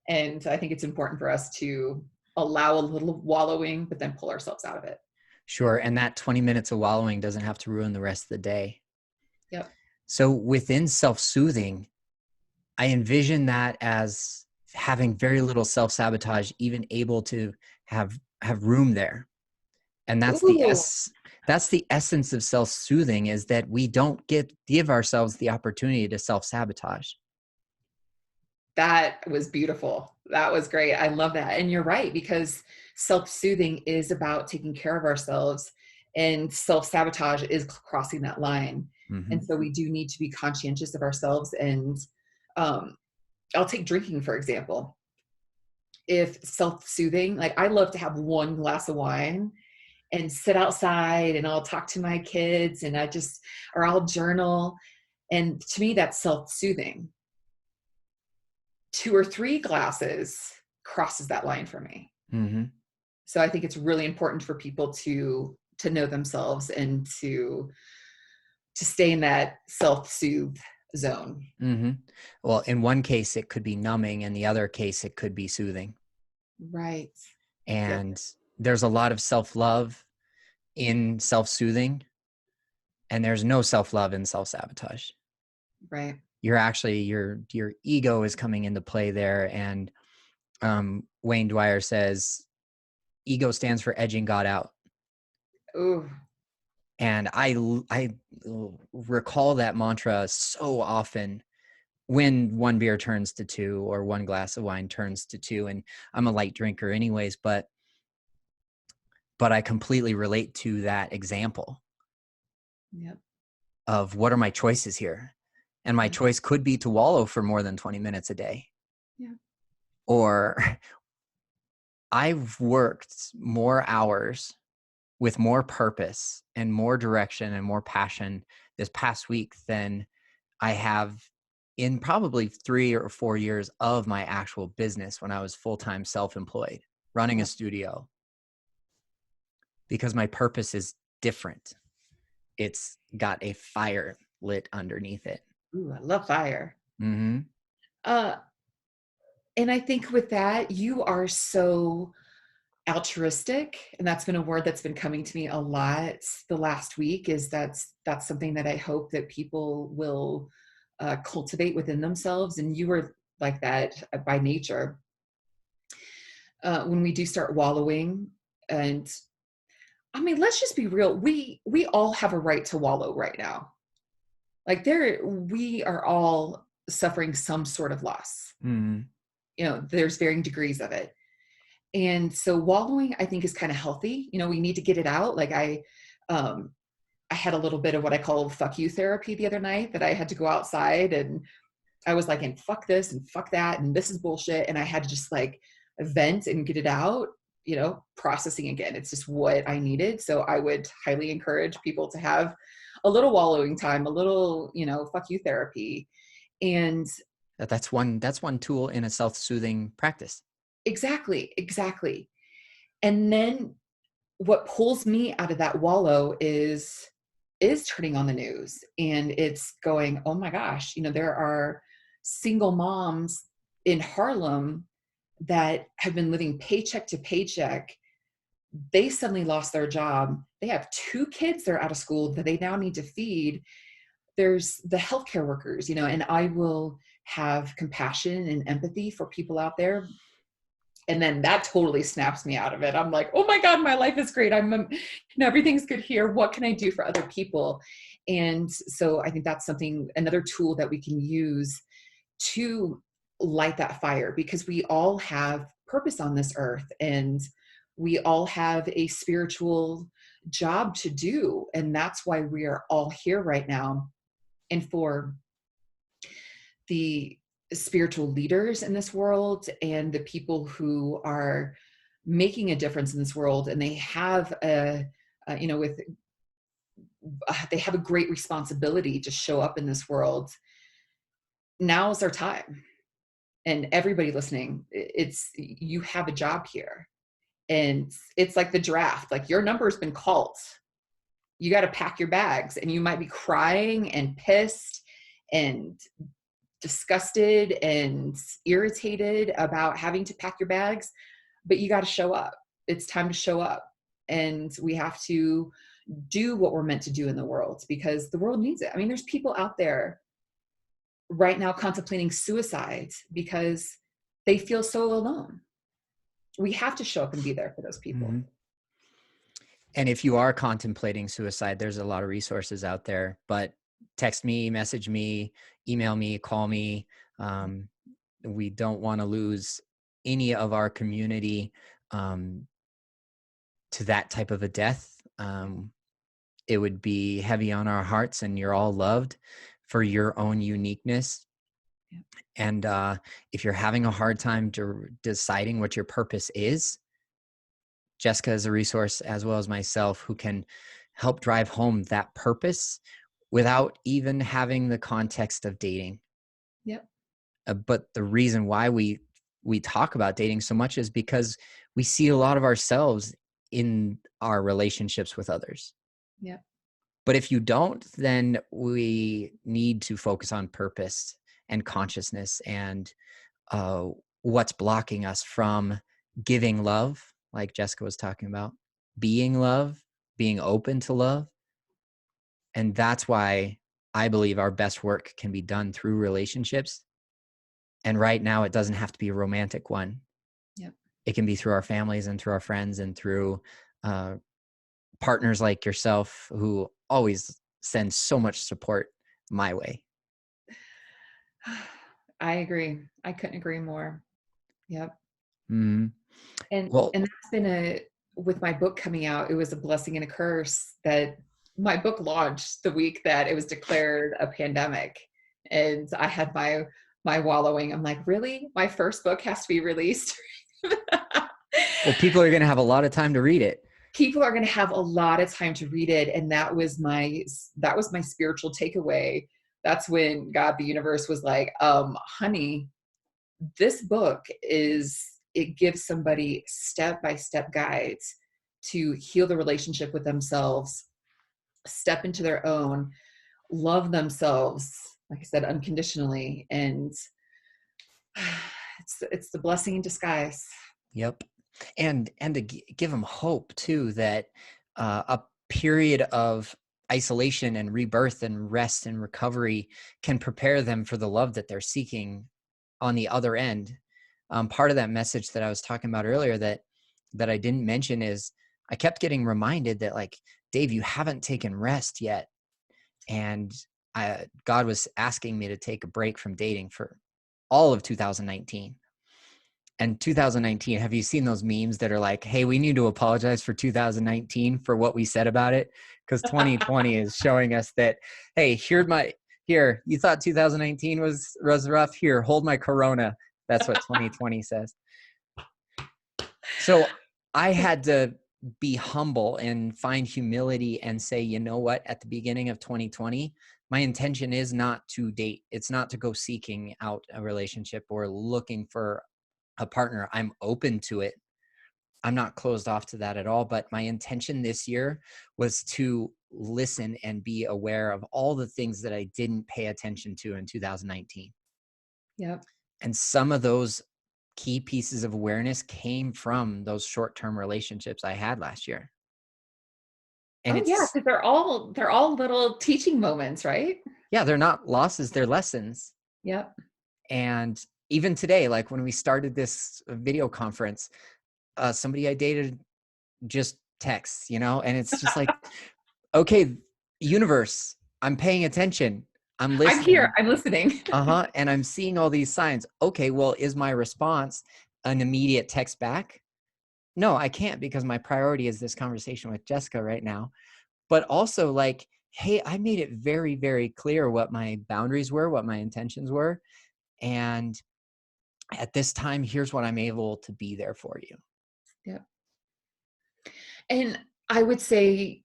and I think it's important for us to allow a little wallowing, but then pull ourselves out of it. Sure, and that 20 minutes of wallowing doesn't have to ruin the rest of the day. Yep. So within self-soothing, I envision that as having very little self-sabotage, even able to have room there. And Ooh, that's the essence of self-soothing, is that we don't give ourselves the opportunity to self-sabotage. that was beautiful. That was great. I love that. And you're right, because self-soothing is about taking care of ourselves, and self-sabotage is crossing that line. Hmm. And so we do need to be conscientious of ourselves. And um, I'll take drinking, for example. If self-soothing, like I love to have one glass of wine and sit outside and I'll talk to my kids and or I'll journal. And to me, that's self-soothing. Two or three glasses crosses that line for me. Hmm. So I think it's really important for people to know themselves and to stay in that self-soothe zone. Hmm. Well, in one case, it could be numbing, and the other case, it could be soothing. Right. Yep. And there's a lot of self-love in self-soothing. And there's no self-love in self-sabotage. Right. You're actually your ego is coming into play there. And Wayne Dwyer says ego stands for edging God out. Ooh. And I recall that mantra so often when one beer turns to two or one glass of wine turns to two. And I'm a light drinker anyways, but I completely relate to that example Yep. of what are my choices here. And my Yeah. choice could be to wallow for more than 20 minutes a day. Yeah. Or I've worked more hours with more purpose and more direction and more passion this past week than I have in probably 3 or 4 years of my actual business when I was full-time self-employed, running a Yeah. studio, because my purpose is different. It's got a fire lit underneath it. Ooh, I love fire. Mm-hmm. Uh, and I think with that, you are so altruistic, and that's been a word that's been coming to me a lot the last week. Is that's something that I hope that people will cultivate within themselves. And you are like that by nature. When we do start wallowing, and I mean, let's just be real. We all have a right to wallow right now. Like we are all suffering some sort of loss. Mm-hmm. There's varying degrees of it. And so wallowing, I think, is kind of healthy. We need to get it out. Like um, I had a little bit of what I call fuck you therapy the other night, that I had to go outside, and I was like, and fuck this and fuck that. And this is bullshit. And I had to just like vent and get it out, processing again. It's just what I needed. So I would highly encourage people to have a little wallowing time, a little, fuck you therapy. And That's one tool in a self-soothing practice. exactly, exactly. And then what pulls me out of that wallow is turning on the news, and it's going, oh my gosh, there are single moms in Harlem that have been living paycheck to paycheck. They suddenly lost their job. They have 2 kids that are out of school that they now need to feed. There's the healthcare workers, and I will have compassion and empathy for people out there. And then that totally snaps me out of it. I'm like, oh my God, my life is great. Everything's good here. What can I do for other people? And so I think that's another tool that we can use to light that fire, because we all have purpose on this earth, and we all have a spiritual job to do. And that's why we are all here right now. And for the spiritual leaders in this world and the people who are making a difference in this world, and they have they have a great responsibility to show up in this world. Now is their time. And everybody listening, you have a job here. And it's like the draft, like your number has been called. You got to pack your bags, and you might be crying and pissed and disgusted and irritated about having to pack your bags, but you got to show up. It's time to show up. And we have to do what we're meant to do in the world, because the world needs it. I mean, there's people out there right now contemplating suicide because they feel so alone. We have to show up and be there for those Mm-hmm. people. And if you are contemplating suicide, there's a lot of resources out there, but text me, message me, email me, call me. Um, we don't want to lose any of our community to that type of a death. It would be heavy on our hearts, and you're all loved for your own uniqueness. Yeah. And if you're having a hard time deciding what your purpose is, Jessica is a resource, as well as myself, who can help drive home that purpose without even having the context of dating. Yep. But the reason why we talk about dating so much is because we see a lot of ourselves in our relationships with others. Yep. But if you don't, then we need to focus on purpose and consciousness, and uh, what's blocking us from giving love, like Jessica was talking about, being love, being open to love. And that's why I believe our best work can be done through relationships. And right now, it doesn't have to be a romantic one. Yep. It can be through our families and through our friends and through uh, partners like yourself who always send so much support my way. I agree. I couldn't agree more. Yep. Mm. And Well, and that's been a with my book coming out, it was a blessing and a curse that my book launched the week that it was declared a pandemic. And I had my wallowing. I'm like, really? My first book has to be released? well, people are going to have a lot of time to read it. People are going to have a lot of time to read it, and that was my spiritual takeaway. That's when God, the universe, was like, honey, this book it gives somebody step by step guides to heal the relationship with themselves, step into their own, love themselves, like I said, unconditionally. And it's the blessing in disguise. Yep. And to give them hope too that a period of isolation and rebirth and rest and recovery can prepare them for the love that they're seeking on the other end. Part of that message that I was talking about earlier that I didn't mention is I kept getting reminded that, like, Dave, you haven't taken rest yet. And God was asking me to take a break from dating for all of 2019. And 2019, have you seen those memes that are like, hey, we need to apologize for 2019 for what we said about it? Because 2020 is showing us that, hey, here, you thought 2019 was rough. Here, hold my Corona. That's what 2020 says. So I had to be humble and find humility and say, you know what, at the beginning of 2020, my intention is not to date. It's not to go seeking out a relationship or looking for a partner. I'm open to it. I'm not closed off to that at all. But my intention this year was to listen and be aware of all the things that I didn't pay attention to in 2019. Yep. And some of those key pieces of awareness came from those short-term relationships I had last year. And Oh yeah, it's, because they're all little teaching moments, right? yeah, they're not losses, they're lessons. Yep. And even today, like when we started this video conference, somebody I dated just texts, and it's just like, okay, universe, I'm paying attention. I'm I'm here. listening. I'm listening. Uh-huh. And I'm seeing all these signs. Okay, well, is my response an immediate text back? No, I can't, because my priority is this conversation with Jessica right now. But also, like, hey, I made it very, very clear what my boundaries were, what my intentions were. And at this time, here's what I'm able to be there for you. Yep. And I would say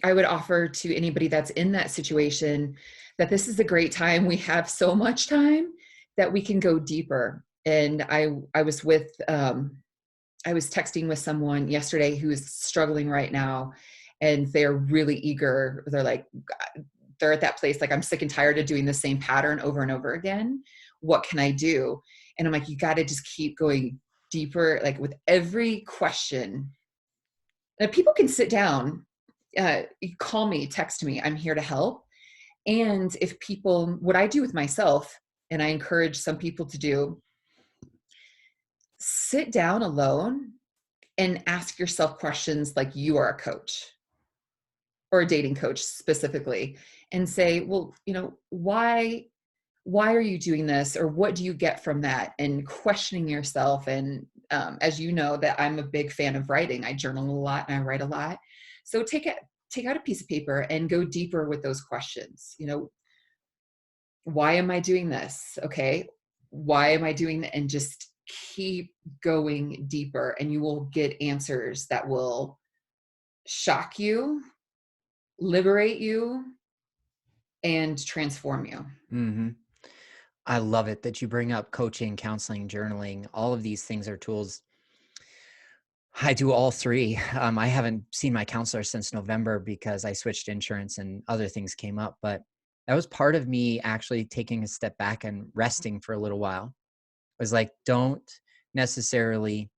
I would offer to anybody that's in that situation that this is a great time. We have so much time that we can go deeper. And I was texting with someone yesterday who's struggling right now, and they're really eager. They're like, they're at that place like, I'm sick and tired of doing the same pattern over and over again. What can I do? And I'm like, you got to just keep going deeper, like with every question. And people can sit down, call me, text me. I'm here to help. And if people, what I do with myself, and I encourage some people to do, sit down alone and ask yourself questions like you are a coach or a dating coach specifically, and say, well, why are you doing this, or what do you get from that, and questioning yourself. And as you know, that I'm a big fan of writing. I journal a lot and I write a lot. So take out a piece of paper and go deeper with those questions. Why am I doing this? Okay, why am I doing that? And just keep going deeper, and you will get answers that will shock you, liberate you, and transform you. Mm-hmm. I love it that you bring up coaching, counseling, journaling. All of these things are tools. I do all three. I haven't seen my counselor since November because I switched insurance and other things came up. But that was part of me actually taking a step back and resting for a little while. It was like, don't necessarily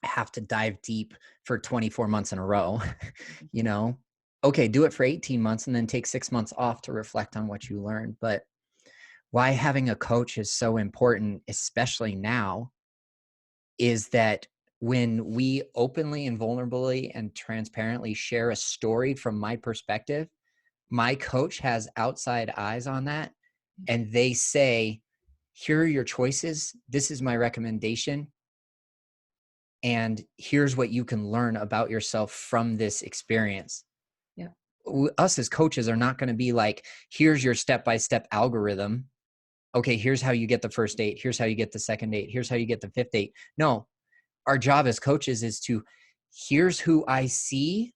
have to dive deep for 24 months in a row, you know? okay, do it for 18 months and then take 6 months off to reflect on what you learned. But why having a coach is so important, especially now, is that when we openly and vulnerably and transparently share a story from my perspective, my coach has outside eyes on that, and they say, here are your choices. This is my recommendation. And here's what you can learn about yourself from this experience. Yeah. Us as coaches are not going to be like, here's your step-by-step algorithm. Okay, here's how you get the first date. Here's how you get the second date. Here's how you get the fifth date. No, our job as coaches is to, here's who I see,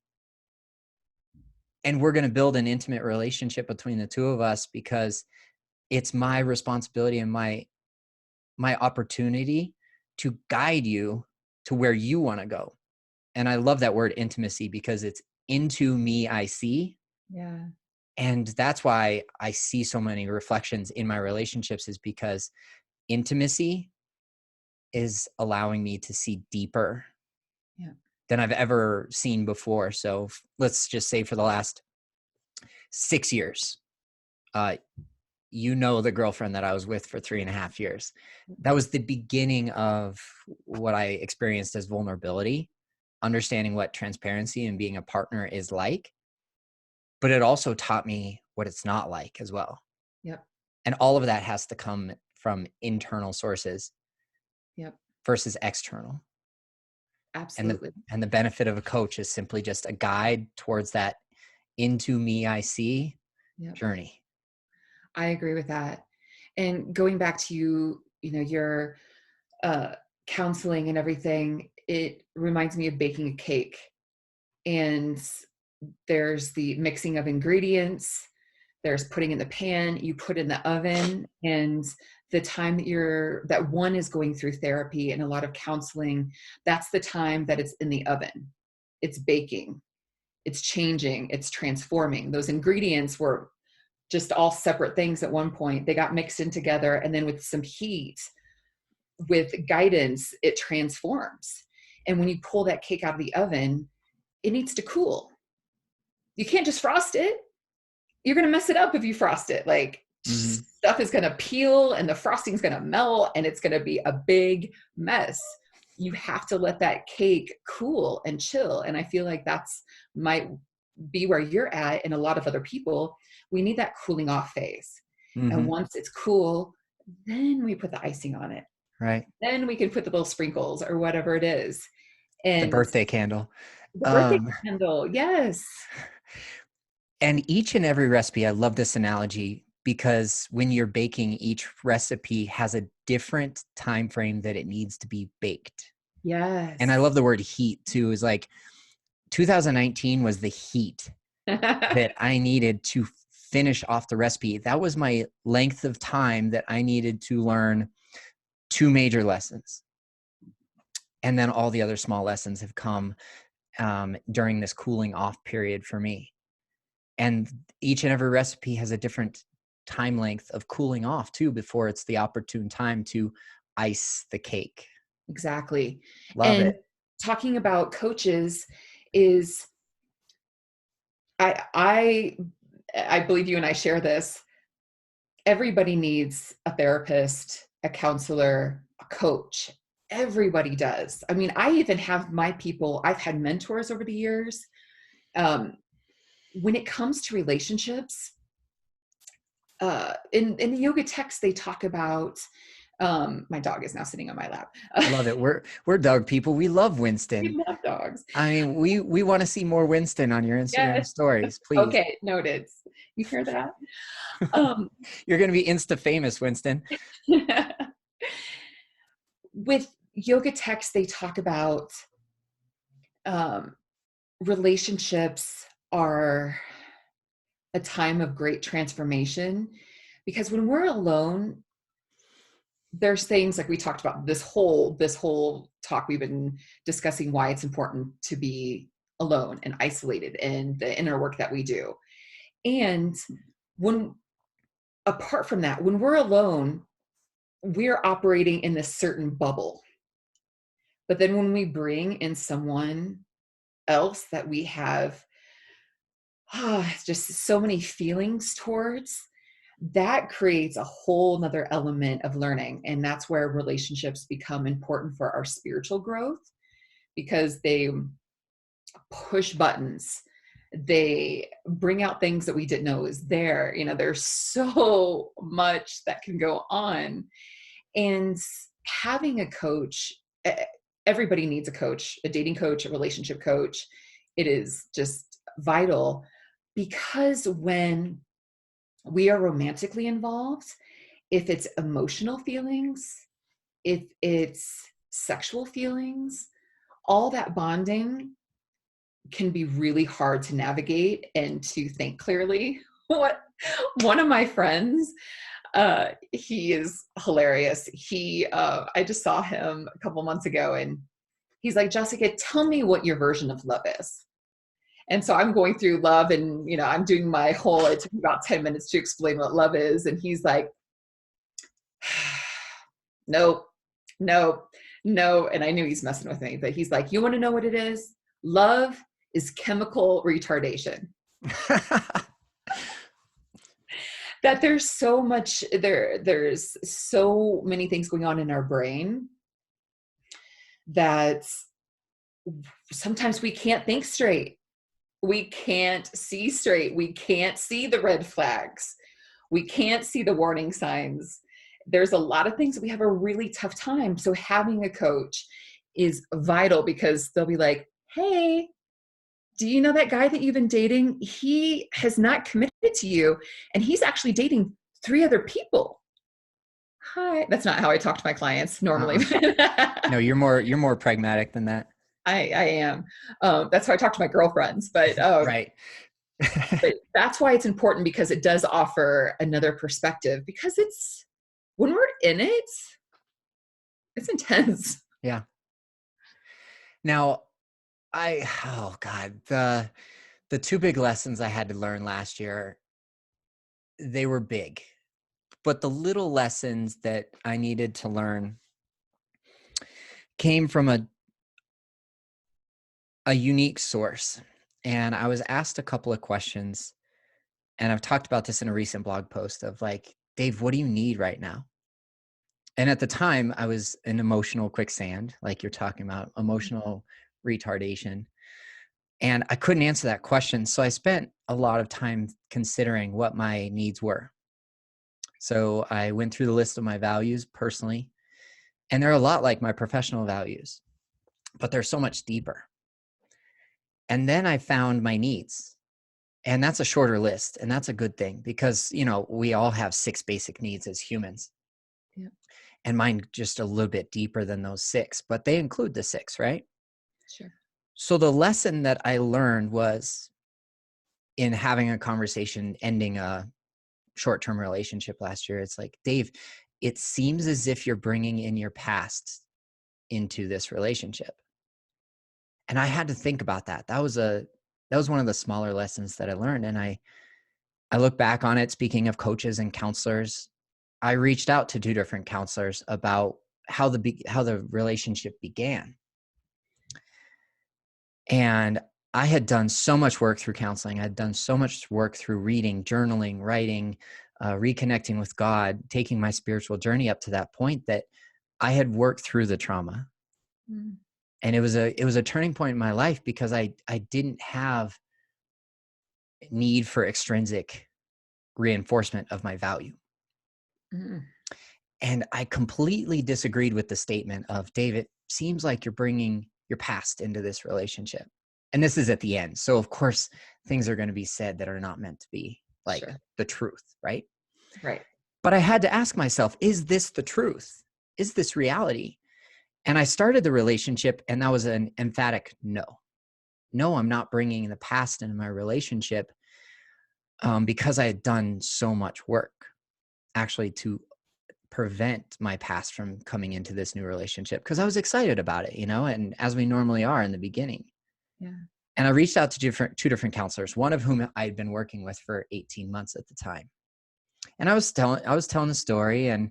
and we're going to build an intimate relationship between the two of us, because it's my responsibility and my opportunity to guide you to where you want to go. And I love that word intimacy, because it's into me I see. Yeah. And that's why I see so many reflections in my relationships, is because intimacy is allowing me to see deeper Yeah. than I've ever seen before. So let's just say for the last 6 years, uh, you know, the girlfriend that I was with for 3.5 years, that was the beginning of what I experienced as vulnerability, understanding what transparency and being a partner is like. But it also taught me what it's not like as well. Yep. And all of that has to come from internal sources Yep. versus external. And the Absolutely. and the benefit of a coach is simply just a guide towards that into me I see Yep. journey. I agree with that. And going back to your uh, counseling and everything, it reminds me of baking a cake. And there's the mixing of ingredients, there's putting in the pan, you put in the oven, and the time that one is going through therapy and a lot of counseling, that's the time that it's in the oven. It's baking, it's changing, it's transforming. Those ingredients were just all separate things at one point. They got mixed in together, and then with some heat, with guidance, it transforms. And when you pull that cake out of the oven, it needs to cool. You can't just frost it. You're going to mess it up if you frost it. Like, Mm-hmm. stuff is going to peel and the frosting's going to melt and it's going to be a big mess. You have to let that cake cool and chill. And I feel like that's might be where you're at, and a lot of other people. We need that cooling off phase. And Mm-hmm. once it's cool, then we put the icing on it. Right. Then we can put the little sprinkles or whatever it is. The And birthday candle. the birthday Um, candle, yes. and each and every recipe, I love this analogy, because when you're baking, each recipe has a different time frame that it needs to be baked. And I Yes. love the word heat too. Is like 2019 was the heat that I needed to finish off the recipe. That was my length of time that I needed to learn 2 major lessons. And then all the other small lessons have come during this cooling off period for me. And each and every recipe has a different time length of cooling off too, before it's the opportune time to ice the cake. Exactly. Love And it. talking about coaches is I I I believe you and I share this. Everybody needs a therapist, a counselor, a coach. Everybody does. I mean, I even have my people, I've had mentors over the years. Um, when it comes to relationships, in the yoga text, they talk about, my dog is now sitting on my lap. Love it. We're dog people. We love Winston. We love dogs. I mean, we want to see more Winston on your Instagram Yes. stories, please. Okay, noted. You hear that? Um, You're going to be Insta famous, Winston. with yoga texts, they talk about um, relationships are a time of great transformation, because when we're alone, there's things like we talked about this whole talk. We've been discussing why it's important to be alone and isolated, and the inner work that we do. And when apart from that, when we're alone, we're operating in this certain bubble. But then when we bring in someone else that we have just so many feelings towards, that creates a whole nother element of learning. And that's where relationships become important for our spiritual growth, because they push buttons. They bring out things that we didn't know was there. There's so much that can go on. And having a coach, everybody needs a coach, a dating coach, a relationship coach. It is just vital, because when we are romantically involved, if it's emotional feelings, if it's sexual feelings, all that bonding can be really hard to navigate and to think clearly. What One of my friends, he is hilarious. I just saw him a couple months ago, and he's like, Jessica, tell me what your version of love is. And so I'm going through love, and I'm doing my whole, it took me about 10 minutes to explain what love is. And he's like, nope, nope, no. And I knew he's messing with me, but he's like, you want to know what it is? Love is chemical retardation. That there's so many things going on in our brain that sometimes we can't think straight. We can't see straight. We can't see the red flags. We can't see the warning signs. There's a lot of things that we have a really tough time. So having a coach is vital, because they'll be like, hey, do you know that guy that you've been dating? He has not committed to you, and he's actually dating 3 other people. Hi. That's not how I talk to my clients normally. No, you're more pragmatic than that. I am. That's how I talk to my girlfriends. Right. But that's why it's important, because it does offer another perspective, because when we're in it, it's intense. Yeah. Now, oh God, the two big lessons I had to learn last year, they were big, but the little lessons that I needed to learn came from a unique source. And I was asked a couple of questions, and I've talked about this in a recent blog post of like, Dave, what do you need right now? And at the time I was in emotional quicksand, like you're talking about, emotional retardation. And I couldn't answer that question. So I spent a lot of time considering what my needs were. So I went through the list of my values personally, and they're a lot like my professional values, but they're so much deeper. And then I found my needs. And that's a shorter list. And that's a good thing, because, we all have 6 basic needs as humans. Yeah. And mine just a little bit deeper than those 6, but they include the 6, right? Sure. So the lesson that I learned was in having a conversation, ending a short-term relationship last year. It's like, Dave, it seems as if you're bringing in your past into this relationship. And I had to think about that. That was one of the smaller lessons that I learned. And I look back on it, speaking of coaches and counselors, I reached out to 2 different counselors about how the relationship began. And I had done so much work through counseling. I'd done so much work through reading, journaling, writing, reconnecting with God, taking my spiritual journey up to that point, that I had worked through the trauma. Mm. And it was a turning point in my life, because I didn't have need for extrinsic reinforcement of my value. Mm. And I completely disagreed with the statement of, David, seems like you're bringing your past into this relationship. And this is at the end. So of course, things are going to be said that are not meant to be like Sure. the truth, right? Right. But I had to ask myself, is this the truth? Is this reality? And I started the relationship, and that was an emphatic no. No, I'm not bringing the past into my relationship, because I had done so much work actually to prevent my past from coming into this new relationship, because I was excited about it, and as we normally are in the beginning. Yeah. And I reached out to 2 different counselors, one of whom I'd been working with for 18 months at the time. And I was telling the story, and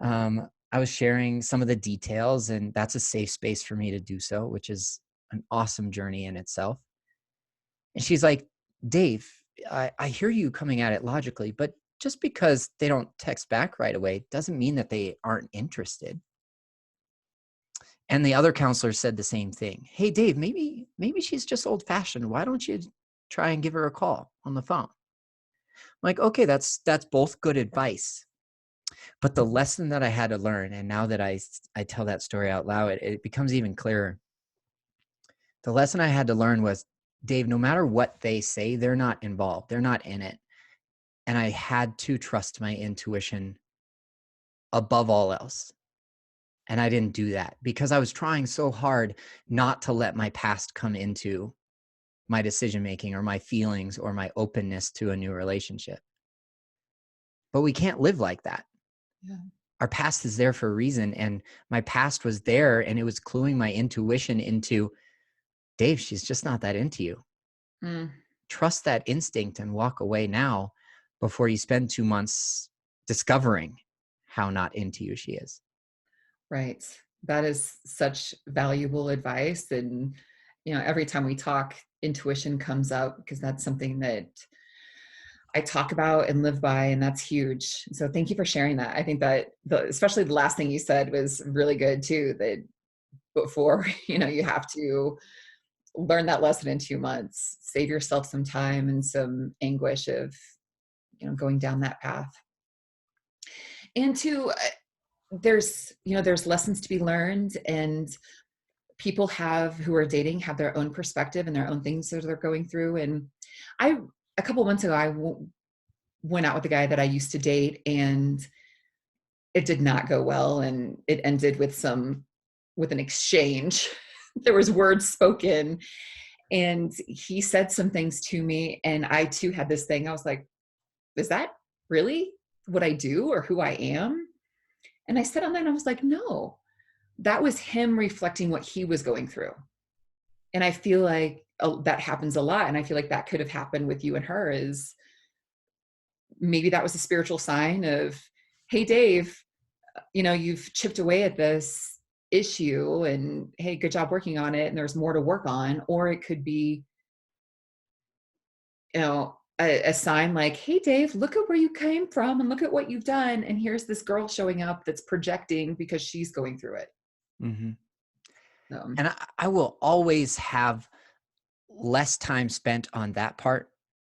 I was sharing some of the details, and that's a safe space for me to do so, which is an awesome journey in itself. And she's like, Dave, I hear you coming at it logically, but just because they don't text back right away doesn't mean that they aren't interested. And the other counselor said the same thing. Hey, Dave, maybe she's just old fashioned. Why don't you try and give her a call on the phone? I'm like, okay, that's both good advice. But the lesson that I had to learn, and now that I tell that story out loud, it becomes even clearer. The lesson I had to learn was, Dave, no matter what they say, they're not involved. They're not in it. And I had to trust my intuition above all else. And I didn't do that because I was trying so hard not to let my past come into my decision making or my feelings or my openness to a new relationship. But we can't live like that. Yeah. Our past is there for a reason. And my past was there and it was cluing my intuition into, Dave, she's just not that into you. Mm, Trust that instinct and walk away now before you spend 2 months discovering how not into you she is. right. That is such valuable advice. And, every time we talk, intuition comes up because that's something that I talk about and live by, and that's huge. So thank you for sharing that. I think that especially the last thing you said was really good too, that before, you have to learn that lesson in 2 months, save yourself some time and some anguish of, going down that path. And two, there's lessons to be learned, and people who are dating have their own perspective and their own things that they're going through. And I, a couple months ago, went out with a guy that I used to date, and it did not go well. And it ended with an exchange. There was words spoken, and he said some things to me. And I too had this thing. I was like, is that really what I do or who I am? And I said on that, and I was like, no, that was him reflecting what he was going through. And I feel like that happens a lot. And I feel like that could have happened with you and her, is maybe that was a spiritual sign of, hey, Dave, you've chipped away at this issue, and hey, good job working on it. And there's more to work on. Or it could be, a sign like, hey, Dave, look at where you came from and look at what you've done. And here's this girl showing up that's projecting because she's going through it. Mm-hmm. Um, And I will always have less time spent on that part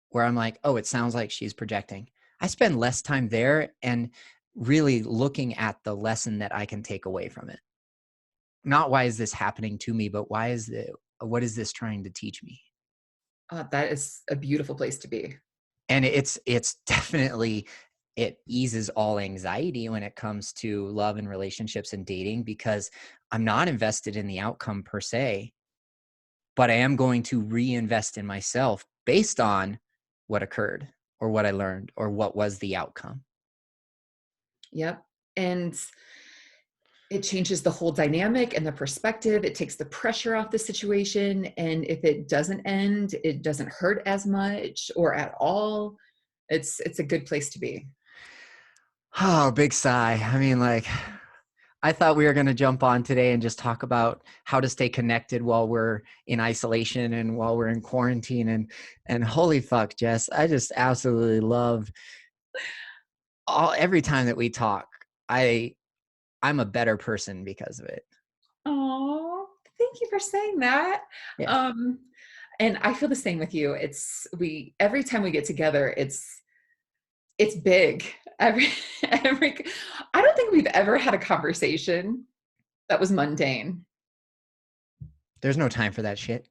where I'm like, oh, it sounds like she's projecting. I spend less time there and really looking at the lesson that I can take away from it. Not why is this happening to me, but what is this trying to teach me? that is a beautiful place to be. And it's definitely, it eases all anxiety when it comes to love and relationships and dating, because I'm not invested in the outcome per se, but I am going to reinvest in myself based on what occurred or what I learned or what was the outcome. Yep. And it changes the whole dynamic and the perspective. It takes the pressure off the situation. And if it doesn't end, it doesn't hurt as much or at all. It's a good place to be. Oh, big sigh. I mean, like, I thought we were going to jump on today and just talk about how to stay connected while we're in isolation and while we're in quarantine. And holy fuck, Jess, I just absolutely love every time that we talk. I'm a better person because of it. Oh, thank you for saying that. Yeah. Um, and I feel the same with you. Every time we get together, it's big. Every I don't think we've ever had a conversation that was mundane. There's no time for that shit.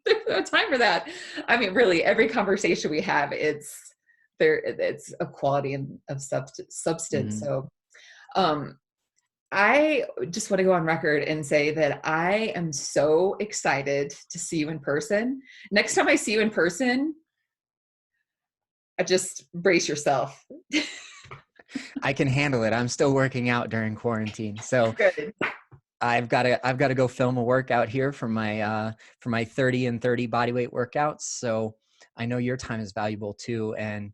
There's no time for that. I mean, really, every conversation we have, it's a quality of substance. Mhm. So, um, I just want to go on record and say that I am so excited to see you in person. Next time I see you in person, I just brace yourself. I can handle it. I'm still working out during quarantine. So Good. I've got to go film a workout here for my 30 and 30 bodyweight workouts. So I know your time is valuable too. And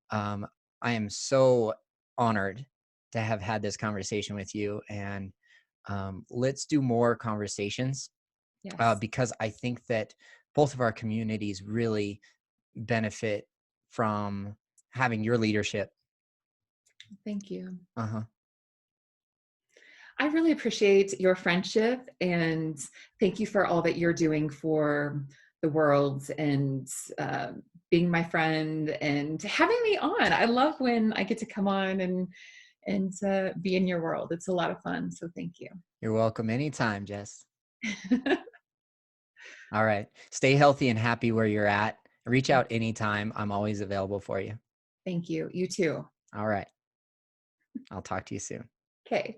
um, I am so honored to have had this conversation with you. And let's do more conversations Yes. because I think that both of our communities really benefit from having your leadership. Thank you. Uh-huh. I really appreciate your friendship and thank you for all that you're doing for the world and uh, being my friend and having me on. I love when I get to come on and be in your world. It's a lot of fun. So thank you. You're welcome anytime, Jess. All right. Stay healthy and happy where you're at. Reach out anytime. I'm always available for you. Thank you. You too. All right. I'll talk to you soon. Okay.